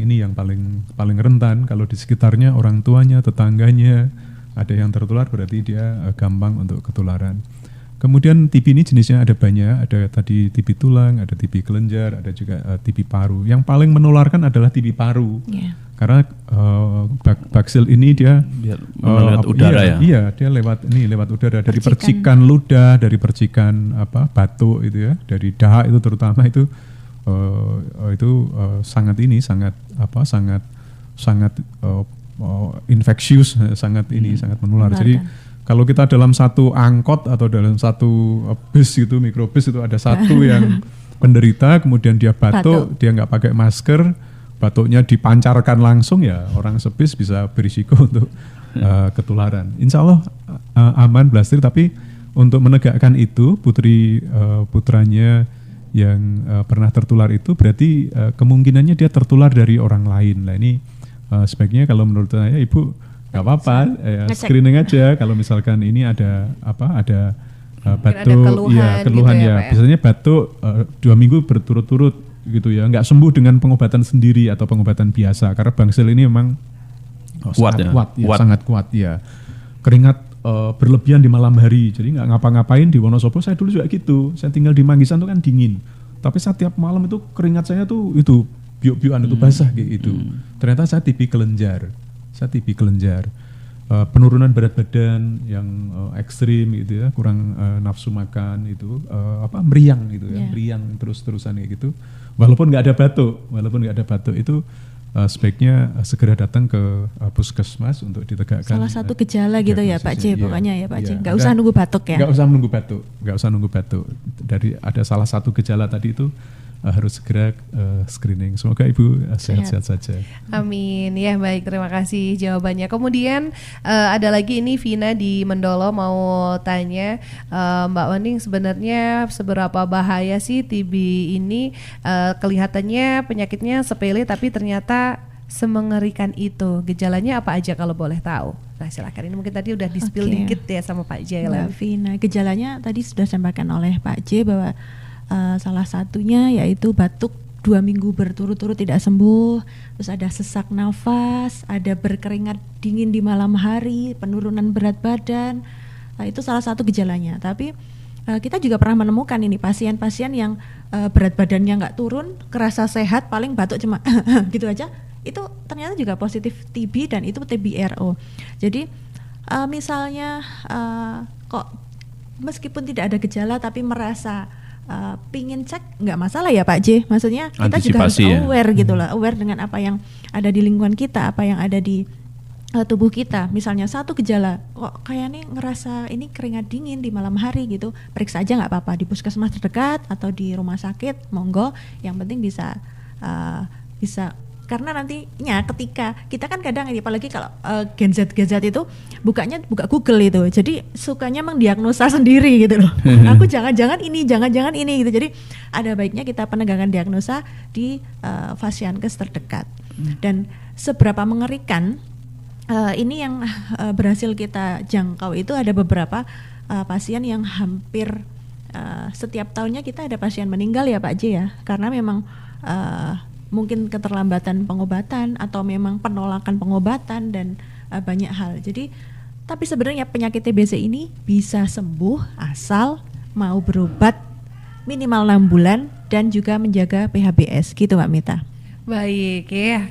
paling rentan. Kalau di sekitarnya orang tuanya, tetangganya ada yang tertular, berarti dia gampang untuk ketularan. Kemudian TB ini jenisnya ada banyak, ada tadi TB tulang, ada TB kelenjar, ada juga TB paru. Yang paling menularkan adalah TB paru. Karena baksil ini dia lewat udara Iya, dia lewat udara, dari percikan ludah, dari percikan batuk itu ya, dari dahak itu terutama itu sangat infeksius, sangat menular. Jadi kalau kita dalam satu angkot atau dalam satu bus gitu, mikrobus itu ada satu yang penderita, kemudian dia batuk, dia nggak pakai masker, batuknya dipancarkan langsung, ya orang sebis bisa berisiko untuk ketularan. Insya Allah aman Blastri, tapi untuk menegakkan itu putranya yang pernah tertular itu berarti kemungkinannya dia tertular dari orang lain. Nah ini sebaiknya kalau menurut saya Ibu nggak apa-apa, screening aja. Kalau misalkan ini ada batuk, keluhan gitu ya. Biasanya batuk 2 minggu berturut-turut gitu ya, nggak sembuh dengan pengobatan sendiri atau pengobatan biasa, karena bangsil ini memang Kuat sangat ya? kuat, ya, Kuat. sangat kuat ya. Keringat berlebihan di malam hari, jadi nggak ngapa-ngapain di Wonosobo. Saya dulu juga gitu. Saya tinggal di Manggisan itu kan dingin, tapi setiap malam itu keringat saya tuh itu biuk-biukan itu basah kayak gitu. Ternyata saya TB kelenjar. Penurunan berat badan yang ekstrim gitu ya, kurang nafsu makan itu, meriang gitu ya, meriang terus-terusan kayak gitu. Walaupun nggak ada batuk itu sebaiknya segera datang ke puskesmas untuk ditegakkan. Salah satu gejala gitu ya Pak C, pokoknya ya Pak C. Nggak usah nunggu batuk ya. Nggak usah nunggu batuk. Dari ada salah satu gejala tadi itu harus segera screening. Semoga Ibu sehat-sehat saja. Amin. Ya baik, terima kasih jawabannya. Kemudian ada lagi ini Vina di Mendolo mau tanya, Mbak Wening, sebenarnya seberapa bahaya sih TB ini? Kelihatannya penyakitnya sepele tapi ternyata semengerikan itu. Gejalanya apa aja kalau boleh tahu? Nah silakan, ini mungkin tadi udah di-spill dikit ya sama Pak J. Mbak Vina, gejalanya tadi sudah disampaikan oleh Pak J bahwa salah satunya yaitu batuk 2 minggu berturut-turut tidak sembuh, terus ada sesak nafas, ada berkeringat dingin di malam hari, penurunan berat badan, itu salah satu gejalanya. Tapi kita juga pernah menemukan ini pasien-pasien yang berat badannya nggak turun, kerasa sehat, paling batuk cuma gitu aja, itu ternyata juga positif TB dan itu TBRO. Jadi misalnya kok meskipun tidak ada gejala tapi merasa pingin cek, nggak masalah ya Pak J. Maksudnya kita juga harus aware gitu lah, aware dengan apa yang ada di lingkungan kita, apa yang ada di tubuh kita. Misalnya satu gejala, kok kayaknya ngerasa ini keringat dingin di malam hari gitu, periksa aja nggak apa-apa di puskesmas terdekat atau di rumah sakit, monggo. Yang penting bisa karena nantinya ketika kita kan kadang ini apalagi kalau Gen Z itu buka Google itu, jadi sukanya mendiagnosa sendiri gitu loh. Aku jangan-jangan ini gitu. Jadi ada baiknya kita penegakkan diagnosa di Fasiankes terdekat. Dan seberapa mengerikan ini yang berhasil kita jangkau itu ada beberapa pasien yang hampir setiap tahunnya kita ada pasien meninggal ya Pak J ya, karena memang mungkin keterlambatan pengobatan atau memang penolakan pengobatan dan banyak hal. Jadi tapi sebenarnya penyakit TBC ini bisa sembuh asal mau berobat minimal 6 bulan dan juga menjaga PHBS gitu Mbak Mita. Baik ya,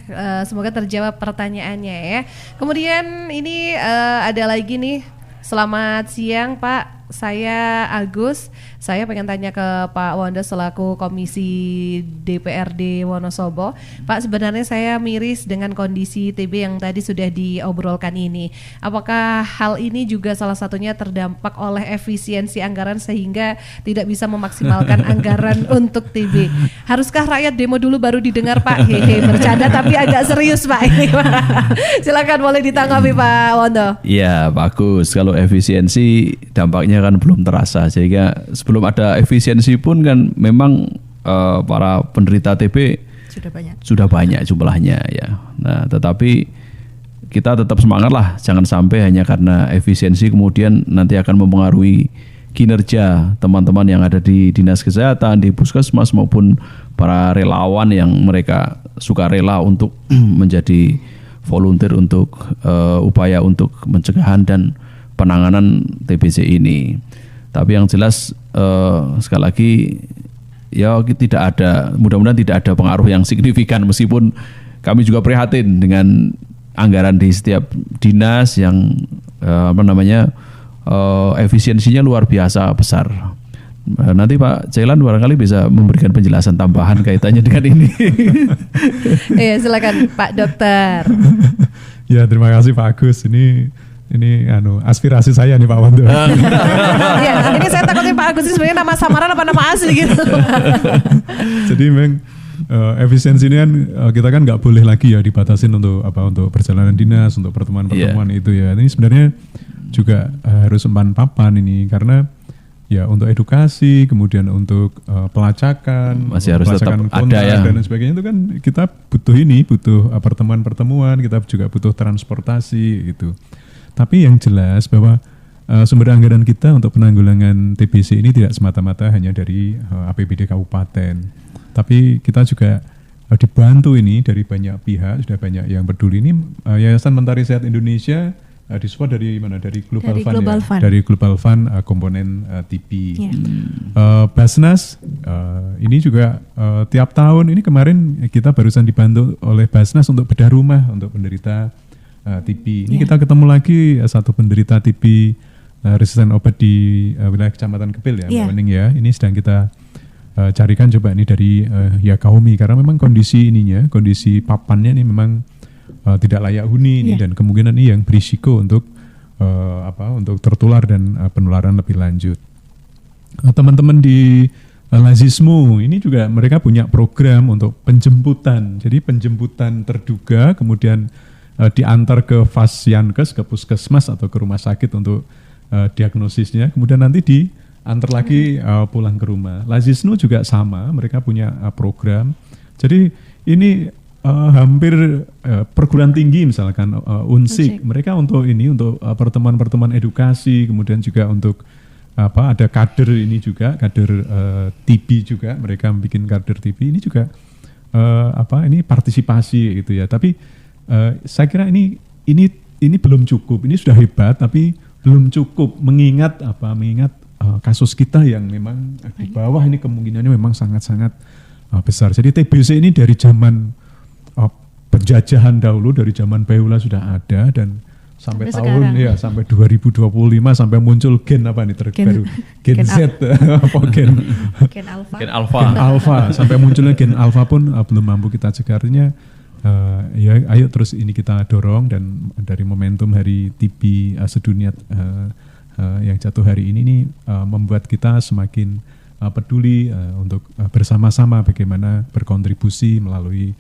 semoga terjawab pertanyaannya ya. Kemudian ini ada lagi nih, selamat siang Pak. Saya Agus, saya pengen tanya ke Pak Wondo selaku Komisi DPRD Wonosobo. Pak, sebenarnya saya miris dengan kondisi TB yang tadi sudah diobrolkan ini. Apakah hal ini juga salah satunya terdampak oleh efisiensi anggaran sehingga tidak bisa memaksimalkan anggaran untuk TB? Haruskah rakyat demo dulu baru didengar Pak? Hehe, bercanda tapi agak serius Pak. Silakan boleh ditanggapi Pak Wondo. Iya bagus, kalau efisiensi dampaknya kan belum terasa, sehingga sebelum ada efisiensi pun kan memang para penderita TB sudah banyak jumlahnya ya. Nah tetapi kita tetap semangat lah, jangan sampai hanya karena efisiensi kemudian nanti akan mempengaruhi kinerja teman-teman yang ada di dinas kesehatan, di puskesmas maupun para relawan yang mereka suka rela untuk menjadi volunteer untuk upaya untuk pencegahan dan penanganan TBC ini. Tapi yang jelas sekali lagi ya tidak ada, mudah-mudahan tidak ada pengaruh yang signifikan, meskipun kami juga prihatin dengan anggaran di setiap dinas yang efisiensinya luar biasa besar. Nanti Pak Ceylan barangkali bisa memberikan penjelasan tambahan kaitannya dengan ini. Iya silakan Pak Dokter. Ya terima kasih Pak Agus. Ini aspirasi saya nih Pak Wondo. Ya, ini saya takutnya Pak Agus ini sebenarnya nama samaran apa nama asli gitu. Jadi memang efisiensi ini kan kita kan nggak boleh lagi ya dibatasin untuk perjalanan dinas, untuk pertemuan-pertemuan itu ya. Ini sebenarnya juga harus umpan papan ini, karena ya untuk edukasi, kemudian untuk pelacakan, masih harus tetap kontak ada ya, dan sebagainya itu kan kita butuh pertemuan-pertemuan, kita juga butuh transportasi gitu. Tapi yang jelas bahwa sumber anggaran kita untuk penanggulangan TBC ini tidak semata-mata hanya dari APBD kabupaten, tapi kita juga dibantu ini dari banyak pihak, sudah banyak yang peduli. Ini Yayasan Mentari Sehat Indonesia disupport dari mana? Dari Global Dari Fund Global ya. Fund. Dari Global Fund komponen TB. Iya. Basnas ini juga tiap tahun, ini kemarin kita barusan dibantu oleh Basnas untuk bedah rumah untuk penderita TB. Ini kita ketemu lagi satu penderita TB resisten obat di wilayah Kecamatan Kepil ya, Mbak Wening ya. Ini sedang kita carikan coba ini dari Yakaomi, karena memang kondisi papannya ini memang tidak layak huni ini, dan kemungkinan ini yang berisiko untuk untuk tertular dan penularan lebih lanjut. Teman-teman di Lazismu ini juga mereka punya program untuk penjemputan. Jadi penjemputan terduga kemudian diantar ke Fasyankes, ke puskesmas atau ke rumah sakit untuk diagnosisnya, kemudian nanti diantar lagi pulang ke rumah. Lazisnu juga sama, mereka punya program. Jadi ini hampir perguruan tinggi misalkan Unsik, mereka untuk pertemuan-pertemuan edukasi, kemudian juga untuk ada kader ini juga, kader TB juga, mereka bikin kader TB ini juga ini partisipasi gitu ya. Tapi saya kira ini belum cukup, ini sudah hebat tapi belum cukup mengingat kasus kita yang memang di bawah ini kemungkinannya memang sangat-sangat besar. Jadi TBC ini dari zaman penjajahan dahulu, dari zaman Beula sudah ada, dan sampai tahun sekarang. Sampai 2025 sampai muncul gen apa nih terbaru, gen Z apa gen alpha sampai munculnya gen alpha pun belum mampu kita cegah. Artinya ayo terus ini kita dorong, dan dari momentum hari TB sedunia yang jatuh hari ini nih membuat kita semakin peduli untuk bersama-sama bagaimana berkontribusi melalui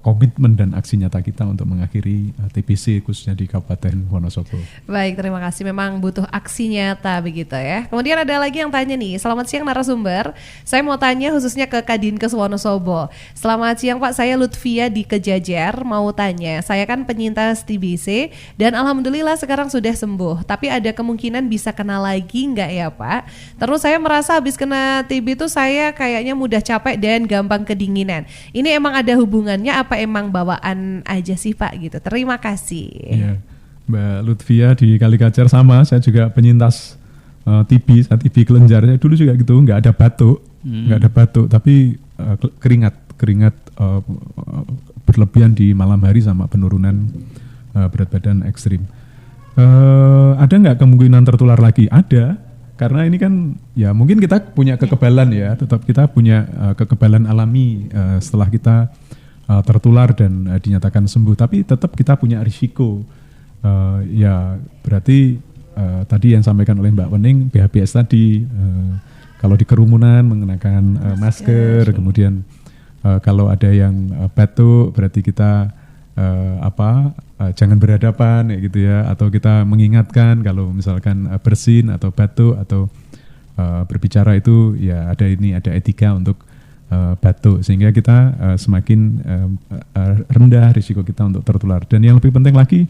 komitmen dan aksi nyata kita untuk mengakhiri TBC khususnya di Kabupaten Wonosobo. Baik, terima kasih. Memang butuh aksi nyata begitu ya. Kemudian ada lagi yang tanya nih, selamat siang narasumber. Saya mau tanya khususnya ke Kadinkes Wonosobo. Selamat siang Pak, saya Lutfia di Kejajar. Mau tanya, saya kan penyintas TBC dan alhamdulillah sekarang sudah sembuh. Tapi ada kemungkinan bisa kena lagi nggak ya Pak? Terus saya merasa habis kena TB itu saya kayaknya mudah capek dan gampang kedinginan. Ini emang ada hubungan apa emang bawaan aja sih Pak gitu? Terima kasih. Iya, Mbak Lutfia di Kalikajar sama, saya juga penyintas TB, saat TB kelenjar. Saya dulu juga gitu, nggak ada batuk, tapi keringat berlebihan di malam hari sama penurunan berat badan ekstrim. Ada nggak kemungkinan tertular lagi? Ada, karena ini kan ya mungkin kita punya kekebalan ya, tetap kita punya kekebalan alami setelah kita tertular dan dinyatakan sembuh, tapi tetap kita punya risiko. Ya berarti tadi yang sampaikan oleh Mbak Wening, BHBS tadi, kalau di kerumunan mengenakan masker, kemudian kalau ada yang batuk berarti kita jangan berhadapan gitu ya, atau kita mengingatkan kalau misalkan bersin atau batuk atau berbicara itu ya ada etika untuk batuk, sehingga kita semakin rendah risiko kita untuk tertular. Dan yang lebih penting lagi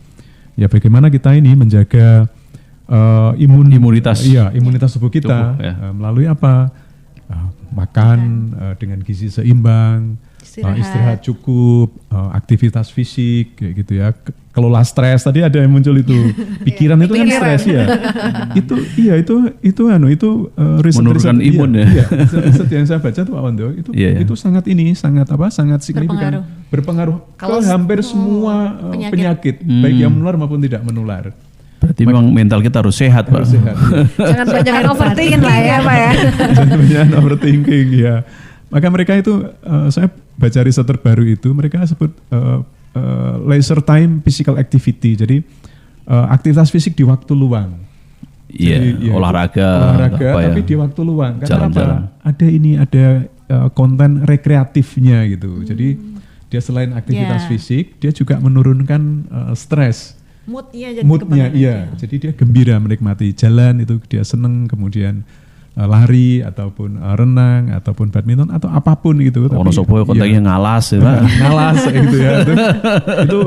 ya bagaimana kita ini menjaga imunitas tubuh kita melalui apa? Makan dengan gizi seimbang, istirahat cukup, aktivitas fisik kayak gitu ya. Kelola stres, tadi ada yang muncul itu pikiran itu kan stres ya. itu menurunkan imun ya. Riset yang saya baca tuh Pak Wando itu sangat signifikan berpengaruh ke hampir semua penyakit baik yang menular maupun tidak menular. Berarti memang mental kita harus sehat, Pak. Jangan banyak overthinking lah ya Pak ya. Jangan banyak overthinking ya. Maka mereka itu, saya baca riset terbaru itu, mereka sebut leisure time physical activity. Jadi aktivitas fisik di waktu luang. Iya, olahraga tapi di waktu luang. Karena jalan-jalan. Ada konten rekreatifnya gitu. Jadi dia selain aktivitas fisik, dia juga menurunkan stres. Moodnya iya. Jadi dia gembira menikmati jalan itu, dia seneng, kemudian lari ataupun renang ataupun badminton atau apapun gitu. Wonosobo kontennya ngalas ya. Ngalas gitu ya. Itu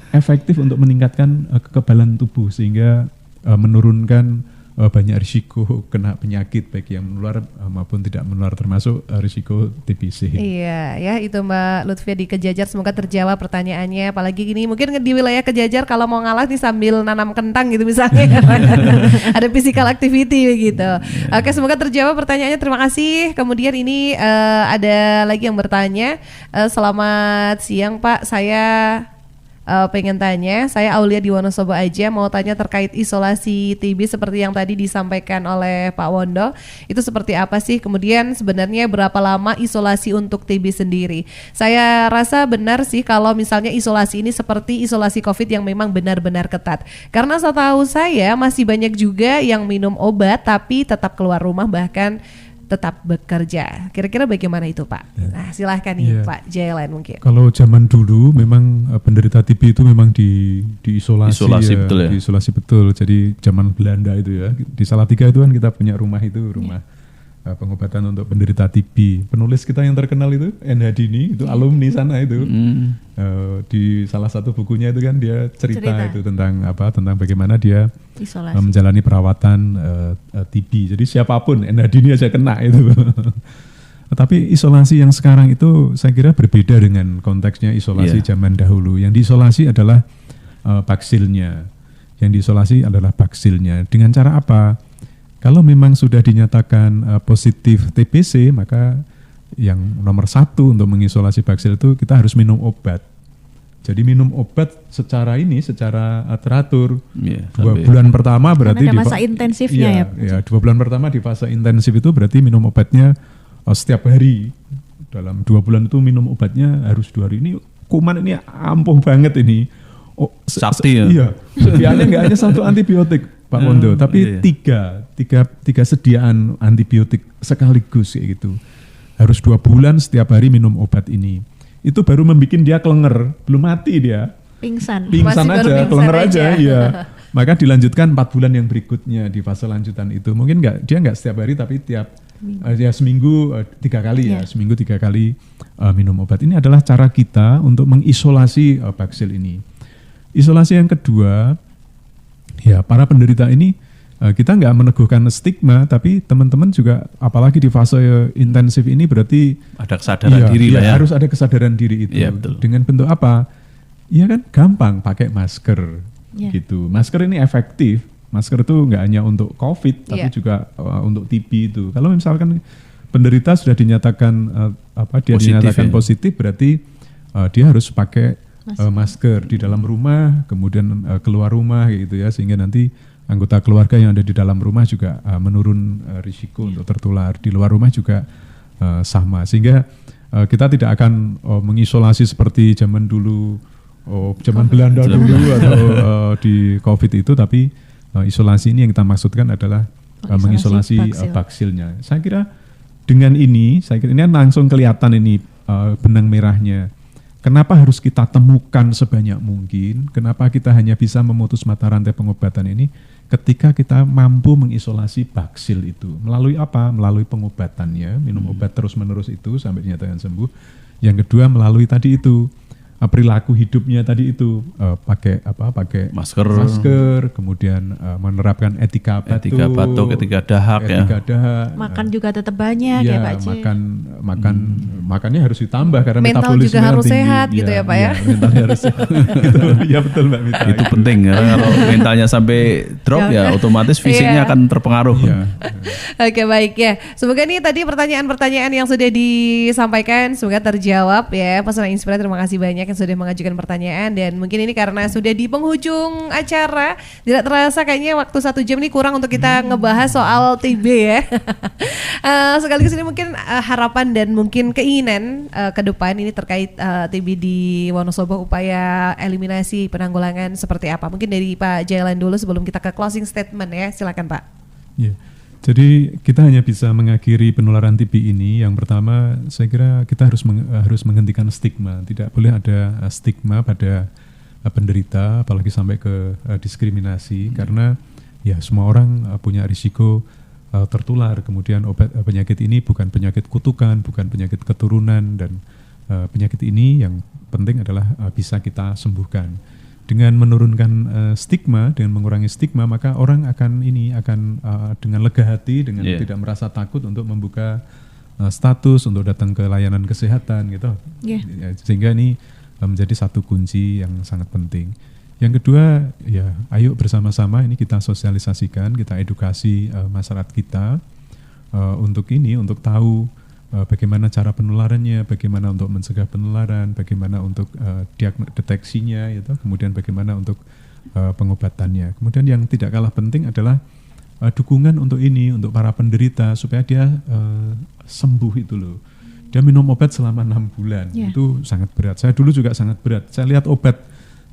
efektif untuk meningkatkan kekebalan tubuh sehingga menurunkan banyak risiko kena penyakit baik yang menular maupun tidak menular, termasuk risiko TBC. Iya ya, itu Mbak Lutfia di Kejajar, semoga terjawab pertanyaannya. Apalagi gini mungkin di wilayah Kejajar kalau mau ngalah nih sambil nanam kentang gitu misalnya. Ada physical activity begitu. Oke, semoga terjawab pertanyaannya, terima kasih. Kemudian ini ada lagi yang bertanya, selamat siang Pak, saya pengen tanya, saya Aulia di Wonosobo aja, mau tanya terkait isolasi TB seperti yang tadi disampaikan oleh Pak Wondo, itu seperti apa sih? Kemudian sebenarnya berapa lama isolasi untuk TB sendiri? Saya rasa benar sih kalau misalnya isolasi ini seperti isolasi COVID yang memang benar-benar ketat. Karena setahu saya masih banyak juga yang minum obat tapi tetap keluar rumah, bahkan tetap bekerja. Kira-kira bagaimana itu Pak? Nah silahkan nih Pak Jailan mungkin. Kalau zaman dulu memang penderita TB itu memang diisolasi betul ya. Diisolasi betul. Jadi zaman Belanda itu ya, di Salatiga itu kan kita punya rumah itu, rumah pengobatan untuk penderita TB. Penulis kita yang terkenal itu N.H. Dini, itu alumni sana itu. Di salah satu bukunya itu kan dia cerita itu tentang bagaimana dia menjalani perawatan TB. Jadi siapapun N.H. Dini aja kena itu. Tapi isolasi yang sekarang itu saya kira berbeda dengan konteksnya isolasi zaman dahulu. Yang diisolasi adalah baksilnya. Yang diisolasi adalah baksilnya. Dengan cara apa? Kalau memang sudah dinyatakan positif TBC, maka yang nomor satu untuk mengisolasi baksil itu kita harus minum obat. Jadi minum obat secara teratur. 2 bulan pertama berarti ada masa intensifnya ya. 2 bulan pertama di fase intensif itu berarti minum obatnya setiap hari. Dalam 2 bulan itu minum obatnya harus 2 hari. Ini kuman ini ampuh banget ini. Sakti ya. Iya. Sediaannya nggak hanya 1 antibiotik Pak Wondo, tapi tiga sediaan antibiotik sekaligus kayak gitu. Harus 2 bulan setiap hari minum obat ini. Itu baru membuat dia kelenger, belum mati dia. Pingsan Aja, kelenger aja. Iya. Maka dilanjutkan 4 bulan yang berikutnya di fase lanjutan itu. Mungkin dia nggak setiap hari, tapi seminggu 3 kali ya. Seminggu 3 kali minum obat. Ini adalah cara kita untuk mengisolasi baksil ini. Isolasi yang kedua, ya para penderita ini kita nggak meneguhkan stigma, tapi teman-teman juga apalagi di fase intensif ini berarti ada kesadaran diri lah ya. Harus ada kesadaran diri itu. Ya, betul. Dengan bentuk apa? Ya kan gampang, pakai masker gitu. Masker ini efektif. Masker itu nggak hanya untuk COVID, tapi juga untuk TB itu. Kalau misalkan penderita sudah dinyatakan positif, berarti dia harus pakai masker di dalam rumah, kemudian keluar rumah gitu ya, sehingga nanti anggota keluarga yang ada di dalam rumah juga menurun risiko untuk tertular. Di luar rumah juga sama, sehingga kita tidak akan mengisolasi seperti zaman dulu, zaman Belanda dulu atau di COVID itu, tapi isolasi ini yang kita maksudkan adalah mengisolasi baksilnya. Saya kira dengan ini, ini langsung kelihatan ini benang merahnya. Kenapa harus kita temukan sebanyak mungkin? Kenapa kita hanya bisa memutus mata rantai pengobatan ini ketika kita mampu mengisolasi baksil itu? Melalui apa? Melalui pengobatannya, minum obat terus-menerus itu sampai dinyatakan sembuh. Yang kedua melalui tadi itu perilaku hidupnya tadi itu, pakai masker, kemudian menerapkan etika batuk, etika dahak ya. Makan juga tetap banyak ya Pak C. Makannya harus ditambah karena mental metabolisme juga harus tinggi. Sehat gitu ya Pak ya. Mentalnya harus sehat. Ya betul Mbak Mita. Itu penting karena kalau mentalnya sampai drop ya otomatis fisiknya akan terpengaruh. Oke, baik ya. Semoga nih tadi pertanyaan-pertanyaan yang sudah disampaikan semoga terjawab ya. Pesona Inspira, terima kasih banyak yang sudah mengajukan pertanyaan, dan mungkin ini karena sudah di penghujung acara, tidak terasa kayaknya waktu 1 jam ini kurang untuk kita ngebahas soal TB ya. Sekaligus ini mungkin harapan dan mungkin keinginan ke depan ini terkait TB di Wonosobo, upaya eliminasi penanggulangan seperti apa? Mungkin dari Pak Jailan dulu sebelum kita ke closing statement ya, silakan Pak. Yeah. Jadi kita hanya bisa mengakhiri penularan TB ini. Yang pertama, saya kira kita harus menghentikan stigma. Tidak boleh ada stigma pada penderita, apalagi sampai ke diskriminasi, karena ya semua orang punya risiko tertular. Kemudian penyakit ini bukan penyakit kutukan, bukan penyakit keturunan, dan penyakit ini yang penting adalah bisa kita sembuhkan. dengan menurunkan stigma, dengan mengurangi stigma, maka orang akan dengan lega hati, dengan tidak merasa takut untuk membuka status, untuk datang ke layanan kesehatan gitu. Sehingga ini menjadi satu kunci yang sangat penting. Yang kedua, ya ayo bersama-sama ini kita sosialisasikan, kita edukasi masyarakat kita untuk tahu bagaimana cara penularannya, bagaimana untuk mencegah penularan, bagaimana untuk deteksinya, gitu. Kemudian bagaimana untuk pengobatannya. Kemudian yang tidak kalah penting adalah dukungan untuk para penderita supaya dia sembuh itu loh. Dia minum obat selama 6 bulan, itu sangat berat. Saya dulu juga sangat berat. Saya lihat obat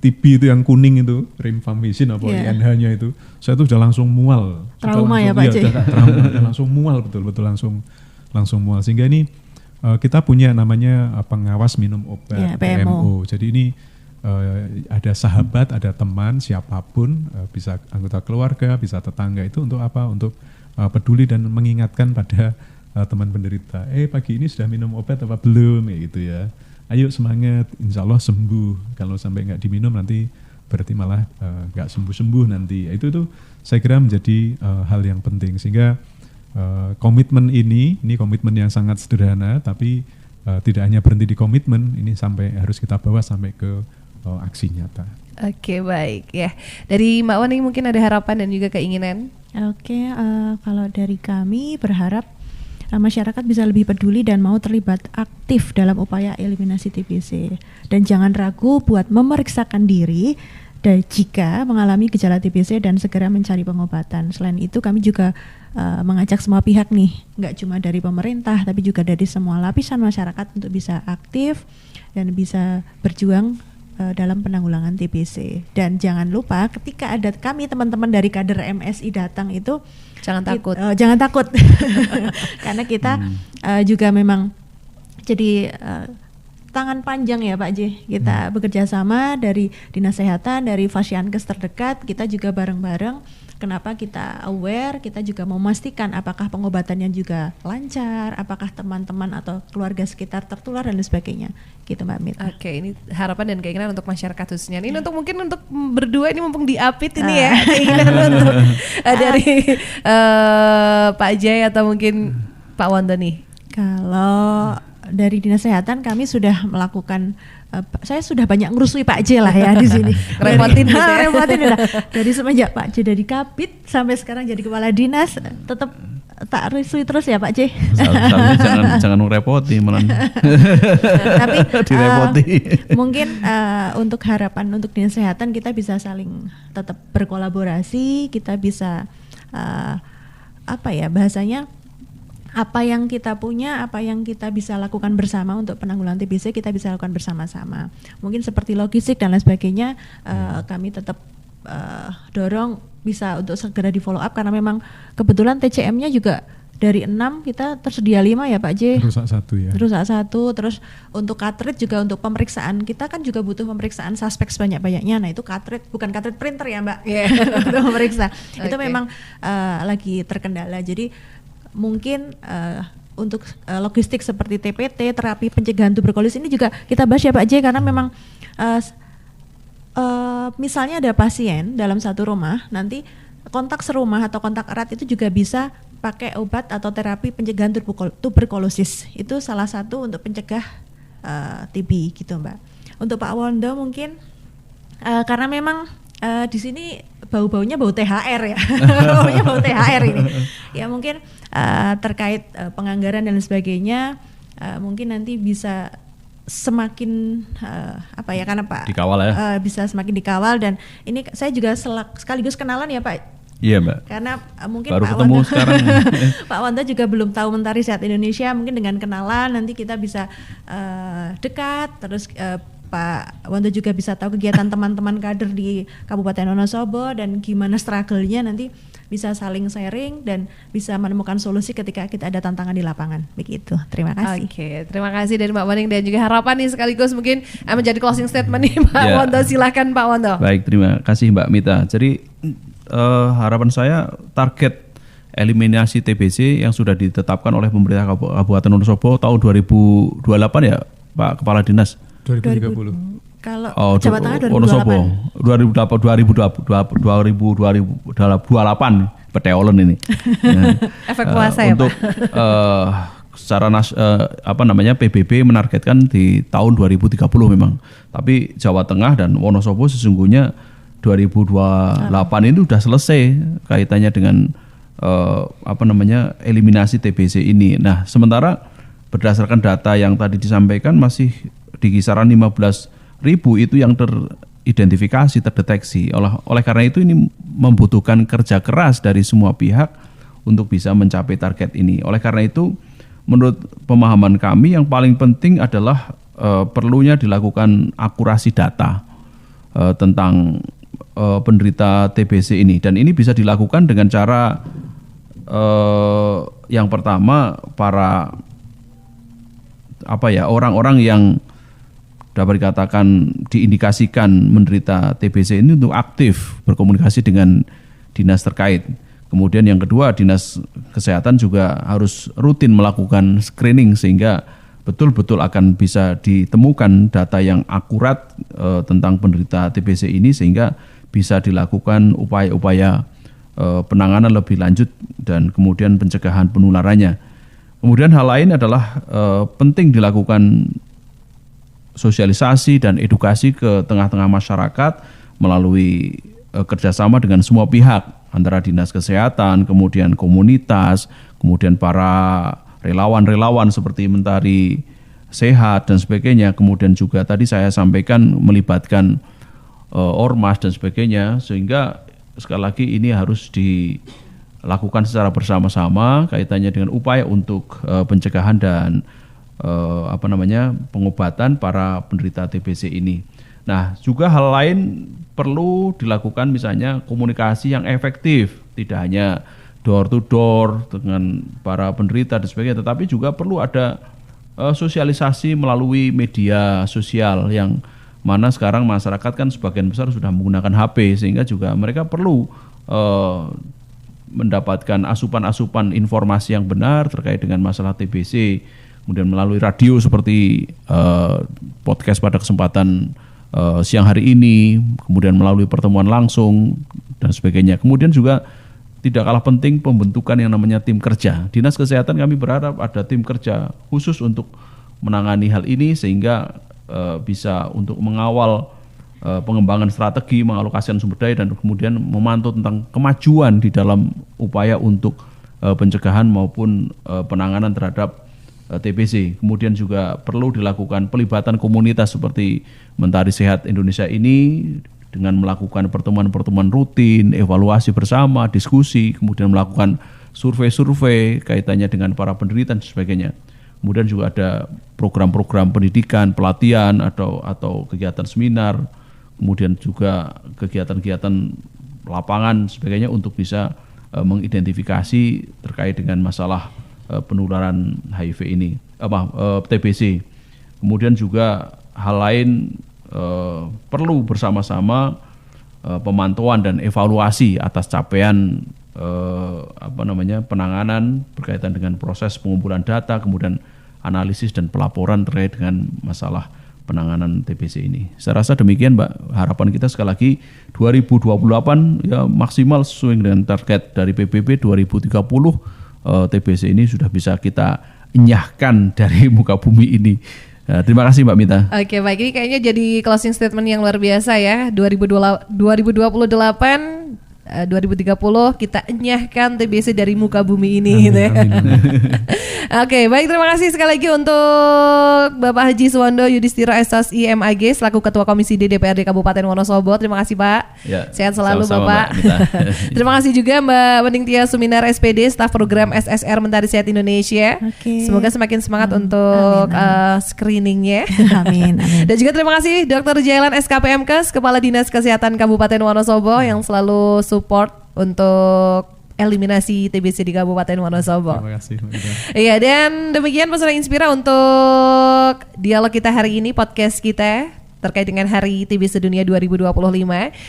TB itu yang kuning itu, Rifampicin INH-nya itu, saya tuh udah langsung mual. Trauma ya Pak C? Udah langsung mual, betul-betul langsung mual. Sehingga ini kita punya namanya pengawas minum obat, PMO. Jadi ini ada sahabat, ada teman, siapapun, bisa anggota keluarga, bisa tetangga, itu untuk apa? Untuk peduli dan mengingatkan pada teman penderita, pagi ini sudah minum obat apa belum, ya gitu ya. Ayo semangat, insya Allah sembuh. Kalau sampai nggak diminum nanti berarti malah nggak sembuh-sembuh nanti. Itu saya kira menjadi hal yang penting. Sehingga komitmen ini komitmen yang sangat sederhana, tapi tidak hanya berhenti di komitmen, ini harus kita bawa sampai ke aksi nyata. Oke, baik ya. Dari Mbak Wani mungkin ada harapan dan juga keinginan. Oke, kalau dari kami berharap masyarakat bisa lebih peduli dan mau terlibat aktif dalam upaya eliminasi TBC, dan jangan ragu buat memeriksakan diri dan jika mengalami gejala TBC dan segera mencari pengobatan. Selain itu kami juga mengajak semua pihak nih, nggak cuma dari pemerintah tapi juga dari semua lapisan masyarakat untuk bisa aktif dan bisa berjuang dalam penanggulangan TBC. Dan jangan lupa ketika ada kami teman-teman dari kader MSI datang itu jangan takut. Jangan takut. Karena kita juga memang jadi tangan panjang ya Pak J. Kita bekerja sama dari Dinas Kesehatan, dari Fasiankes terdekat, kita juga bareng-bareng. Kenapa kita aware, kita juga memastikan apakah pengobatannya juga lancar, apakah teman-teman atau keluarga sekitar tertular dan lain sebagainya. Gitu Mbak Mit. Oke, ini harapan dan keinginan untuk masyarakat khususnya. Ini untuk mungkin untuk berdua ini mumpung diapit ini ya, keinginan untuk dari Pak Jay atau mungkin Pak Wondo nih. Kalau dari Dinas Kesehatan kami sudah melakukan, saya sudah banyak ngerusui Pak J lah ya di sini. Repotin gitu ya. Repotin udah. Dari semenjak Pak J dari Kabid sampai sekarang jadi kepala dinas, tetap tak rusui terus ya Pak J. jangan ngerepoti malah. Tapi direpoti. Mungkin untuk harapan untuk Dinas Kesehatan kita bisa saling tetap berkolaborasi, kita bisa bahasanya, apa yang kita punya, apa yang kita bisa lakukan bersama untuk penanggulangan TBC kita bisa lakukan bersama-sama. Mungkin seperti logistik dan lain sebagainya, kami tetap dorong bisa untuk segera di follow up, karena memang kebetulan TCM-nya juga dari 6 kita tersedia 5 ya Pak J. Rusak 1 ya. Rusak 1, terus untuk cartridge juga untuk pemeriksaan kita kan juga butuh pemeriksaan suspek sebanyak-banyaknya. Nah itu cartridge, bukan cartridge printer ya Mbak, untuk memeriksa. Itu memang lagi terkendala. Jadi mungkin untuk logistik seperti TPT, terapi pencegahan tuberkulosis ini juga kita bahas ya Pak J, karena memang misalnya ada pasien dalam satu rumah, nanti kontak serumah atau kontak erat itu juga bisa pakai obat atau terapi pencegahan tuberkulosis. Itu salah satu untuk pencegah TB gitu Mbak. Untuk Pak Wondo mungkin karena memang di sini bau-baunya bau THR ya. Baunya bau THR ini. Ya mungkin terkait penganggaran dan sebagainya, mungkin nanti bisa semakin karena Pak dikawal ya. Bisa semakin dikawal, dan ini saya juga sekaligus kenalan ya Pak. Iya Mbak. Karena mungkin baru Pak ketemu Wondo, sekarang. Pak Wondo juga belum tahu Mentari Sehat Indonesia, mungkin dengan kenalan nanti kita bisa dekat, terus Pak Wondo juga bisa tahu kegiatan teman-teman kader di Kabupaten Wonosobo dan gimana struggle-nya, nanti bisa saling sharing dan bisa menemukan solusi ketika kita ada tantangan di lapangan. Begitu. Terima kasih. Oke, terima kasih dari Mbak Waning dan juga harapan nih sekaligus mungkin menjadi closing statement nih Pak Wondo. Silakan Pak Wondo. Baik, terima kasih Mbak Mita. Jadi harapan saya target eliminasi TBC yang sudah ditetapkan oleh pemerintah Kabupaten Wonosobo tahun 2028 ya Pak Kepala Dinas. 2030. Kalau Jawa Tengah 2028 peteolen ini. Efek puasa ya untuk secara PBB menargetkan di tahun 2030 memang. Tapi Jawa Tengah dan Wonosobo sesungguhnya 2028 itu sudah selesai kaitannya dengan eliminasi TBC ini. Nah, sementara berdasarkan data yang tadi disampaikan masih di kisaran 15.000 itu yang teridentifikasi, terdeteksi. Oleh karena itu ini membutuhkan kerja keras dari semua pihak untuk bisa mencapai target ini. Oleh karena itu menurut pemahaman kami yang paling penting adalah perlunya dilakukan akurasi data tentang penderita TBC ini, dan ini bisa dilakukan dengan cara yang pertama orang-orang yang dapat dikatakan diindikasikan menderita TBC ini untuk aktif berkomunikasi dengan dinas terkait. Kemudian yang kedua, dinas kesehatan juga harus rutin melakukan screening sehingga betul-betul akan bisa ditemukan data yang akurat tentang penderita TBC ini sehingga bisa dilakukan upaya-upaya penanganan lebih lanjut dan kemudian pencegahan penularannya. Kemudian hal lain adalah penting dilakukan sosialisasi dan edukasi ke tengah-tengah masyarakat melalui kerjasama dengan semua pihak, antara dinas kesehatan, kemudian komunitas, kemudian para relawan-relawan seperti Mentari Sehat dan sebagainya. Kemudian juga tadi saya sampaikan melibatkan ormas dan sebagainya, sehingga sekali lagi ini harus dilakukan secara bersama-sama kaitannya dengan upaya untuk pencegahan dan pengobatan para penderita TBC ini. Nah, juga hal lain perlu dilakukan, misalnya komunikasi yang efektif, tidak hanya door to door dengan para penderita dan sebagainya, tetapi juga perlu ada sosialisasi melalui media sosial yang mana sekarang masyarakat kan sebagian besar sudah menggunakan HP, sehingga juga mereka perlu mendapatkan asupan-asupan informasi yang benar terkait dengan masalah TBC, kemudian melalui radio seperti podcast pada kesempatan siang hari ini, kemudian melalui pertemuan langsung dan sebagainya. Kemudian juga tidak kalah penting pembentukan yang namanya tim kerja. Dinas Kesehatan kami berharap ada tim kerja khusus untuk menangani hal ini sehingga bisa untuk mengawal pengembangan strategi, mengalokasikan sumber daya dan kemudian memantau tentang kemajuan di dalam upaya untuk pencegahan maupun penanganan terhadap TBC. Kemudian juga perlu dilakukan pelibatan komunitas seperti Mentari Sehat Indonesia ini dengan melakukan pertemuan-pertemuan rutin, evaluasi bersama, diskusi, kemudian melakukan survei-survei kaitannya dengan para penderita dan sebagainya. Kemudian juga ada program-program pendidikan, pelatihan atau kegiatan seminar, kemudian juga kegiatan-kegiatan lapangan sebagainya untuk bisa mengidentifikasi terkait dengan masalah penularan HIV ini, TBC. Kemudian juga hal lain perlu bersama-sama pemantauan dan evaluasi atas capaian penanganan berkaitan dengan proses pengumpulan data, kemudian analisis dan pelaporan terkait dengan masalah penanganan TBC ini. Saya rasa demikian, Mbak. Harapan kita sekali lagi 2028 ya maksimal sesuai dengan target dari PBB 2030 TBC ini sudah bisa kita enyahkan dari muka bumi ini. Terima kasih Mbak Mita. Oke, baik, ini kayaknya jadi closing statement yang luar biasa ya. 2028 2030 kita enyahkan TBC dari muka bumi ini. Amin, gitu ya. amin, amin. Oke, baik, terima kasih sekali lagi untuk Bapak Haji Suwondo Yudhistira SSI MAG selaku Ketua Komisi D DPRD Kabupaten Wonosobo. Terima kasih Pak. Ya, sehat selalu Bapak. Terima kasih juga Mbak Wening Tia Suminar SPD, staf program SSR Mentari Sehat Indonesia. Semoga semakin semangat untuk screeningnya. Amin. Dan juga terima kasih Dr. Jailan SKPMKes, Kepala Dinas Kesehatan Kabupaten Wonosobo yang selalu support untuk eliminasi TBC di Kabupaten Wonosobo. Terima kasih. Iya, dan demikian Pesona Inspira untuk dialog kita hari ini, podcast kita terkait dengan Hari TBC Dunia 2025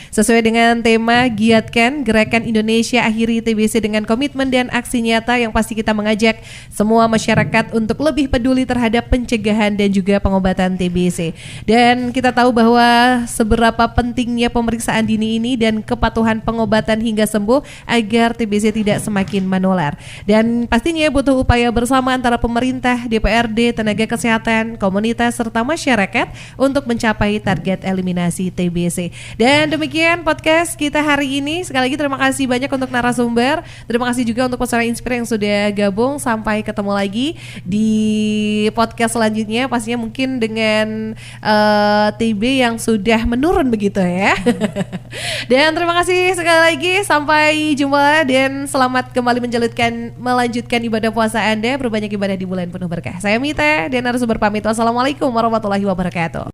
sesuai dengan tema Giatkan Gerakan Indonesia Akhiri TBC dengan komitmen dan aksi nyata yang pasti kita mengajak semua masyarakat untuk lebih peduli terhadap pencegahan dan juga pengobatan TBC. Dan kita tahu bahwa seberapa pentingnya pemeriksaan dini ini dan kepatuhan pengobatan hingga sembuh agar TBC tidak semakin menular. Dan pastinya butuh upaya bersama antara pemerintah, DPRD, tenaga kesehatan, komunitas, serta masyarakat untuk mencapai target eliminasi TBC. Dan demikian podcast kita hari ini. Sekali lagi terima kasih banyak untuk narasumber. Terima kasih juga untuk pesona Inspira yang sudah gabung. Sampai ketemu lagi di podcast selanjutnya. Pastinya mungkin dengan TB yang sudah menurun begitu ya. Dan terima kasih sekali lagi. Sampai jumpa dan selamat kembali melanjutkan ibadah puasa Anda. Berbanyak ibadah di bulan penuh berkah. Saya Mita dan narasumber pamit. Wassalamualaikum warahmatullahi wabarakatuh.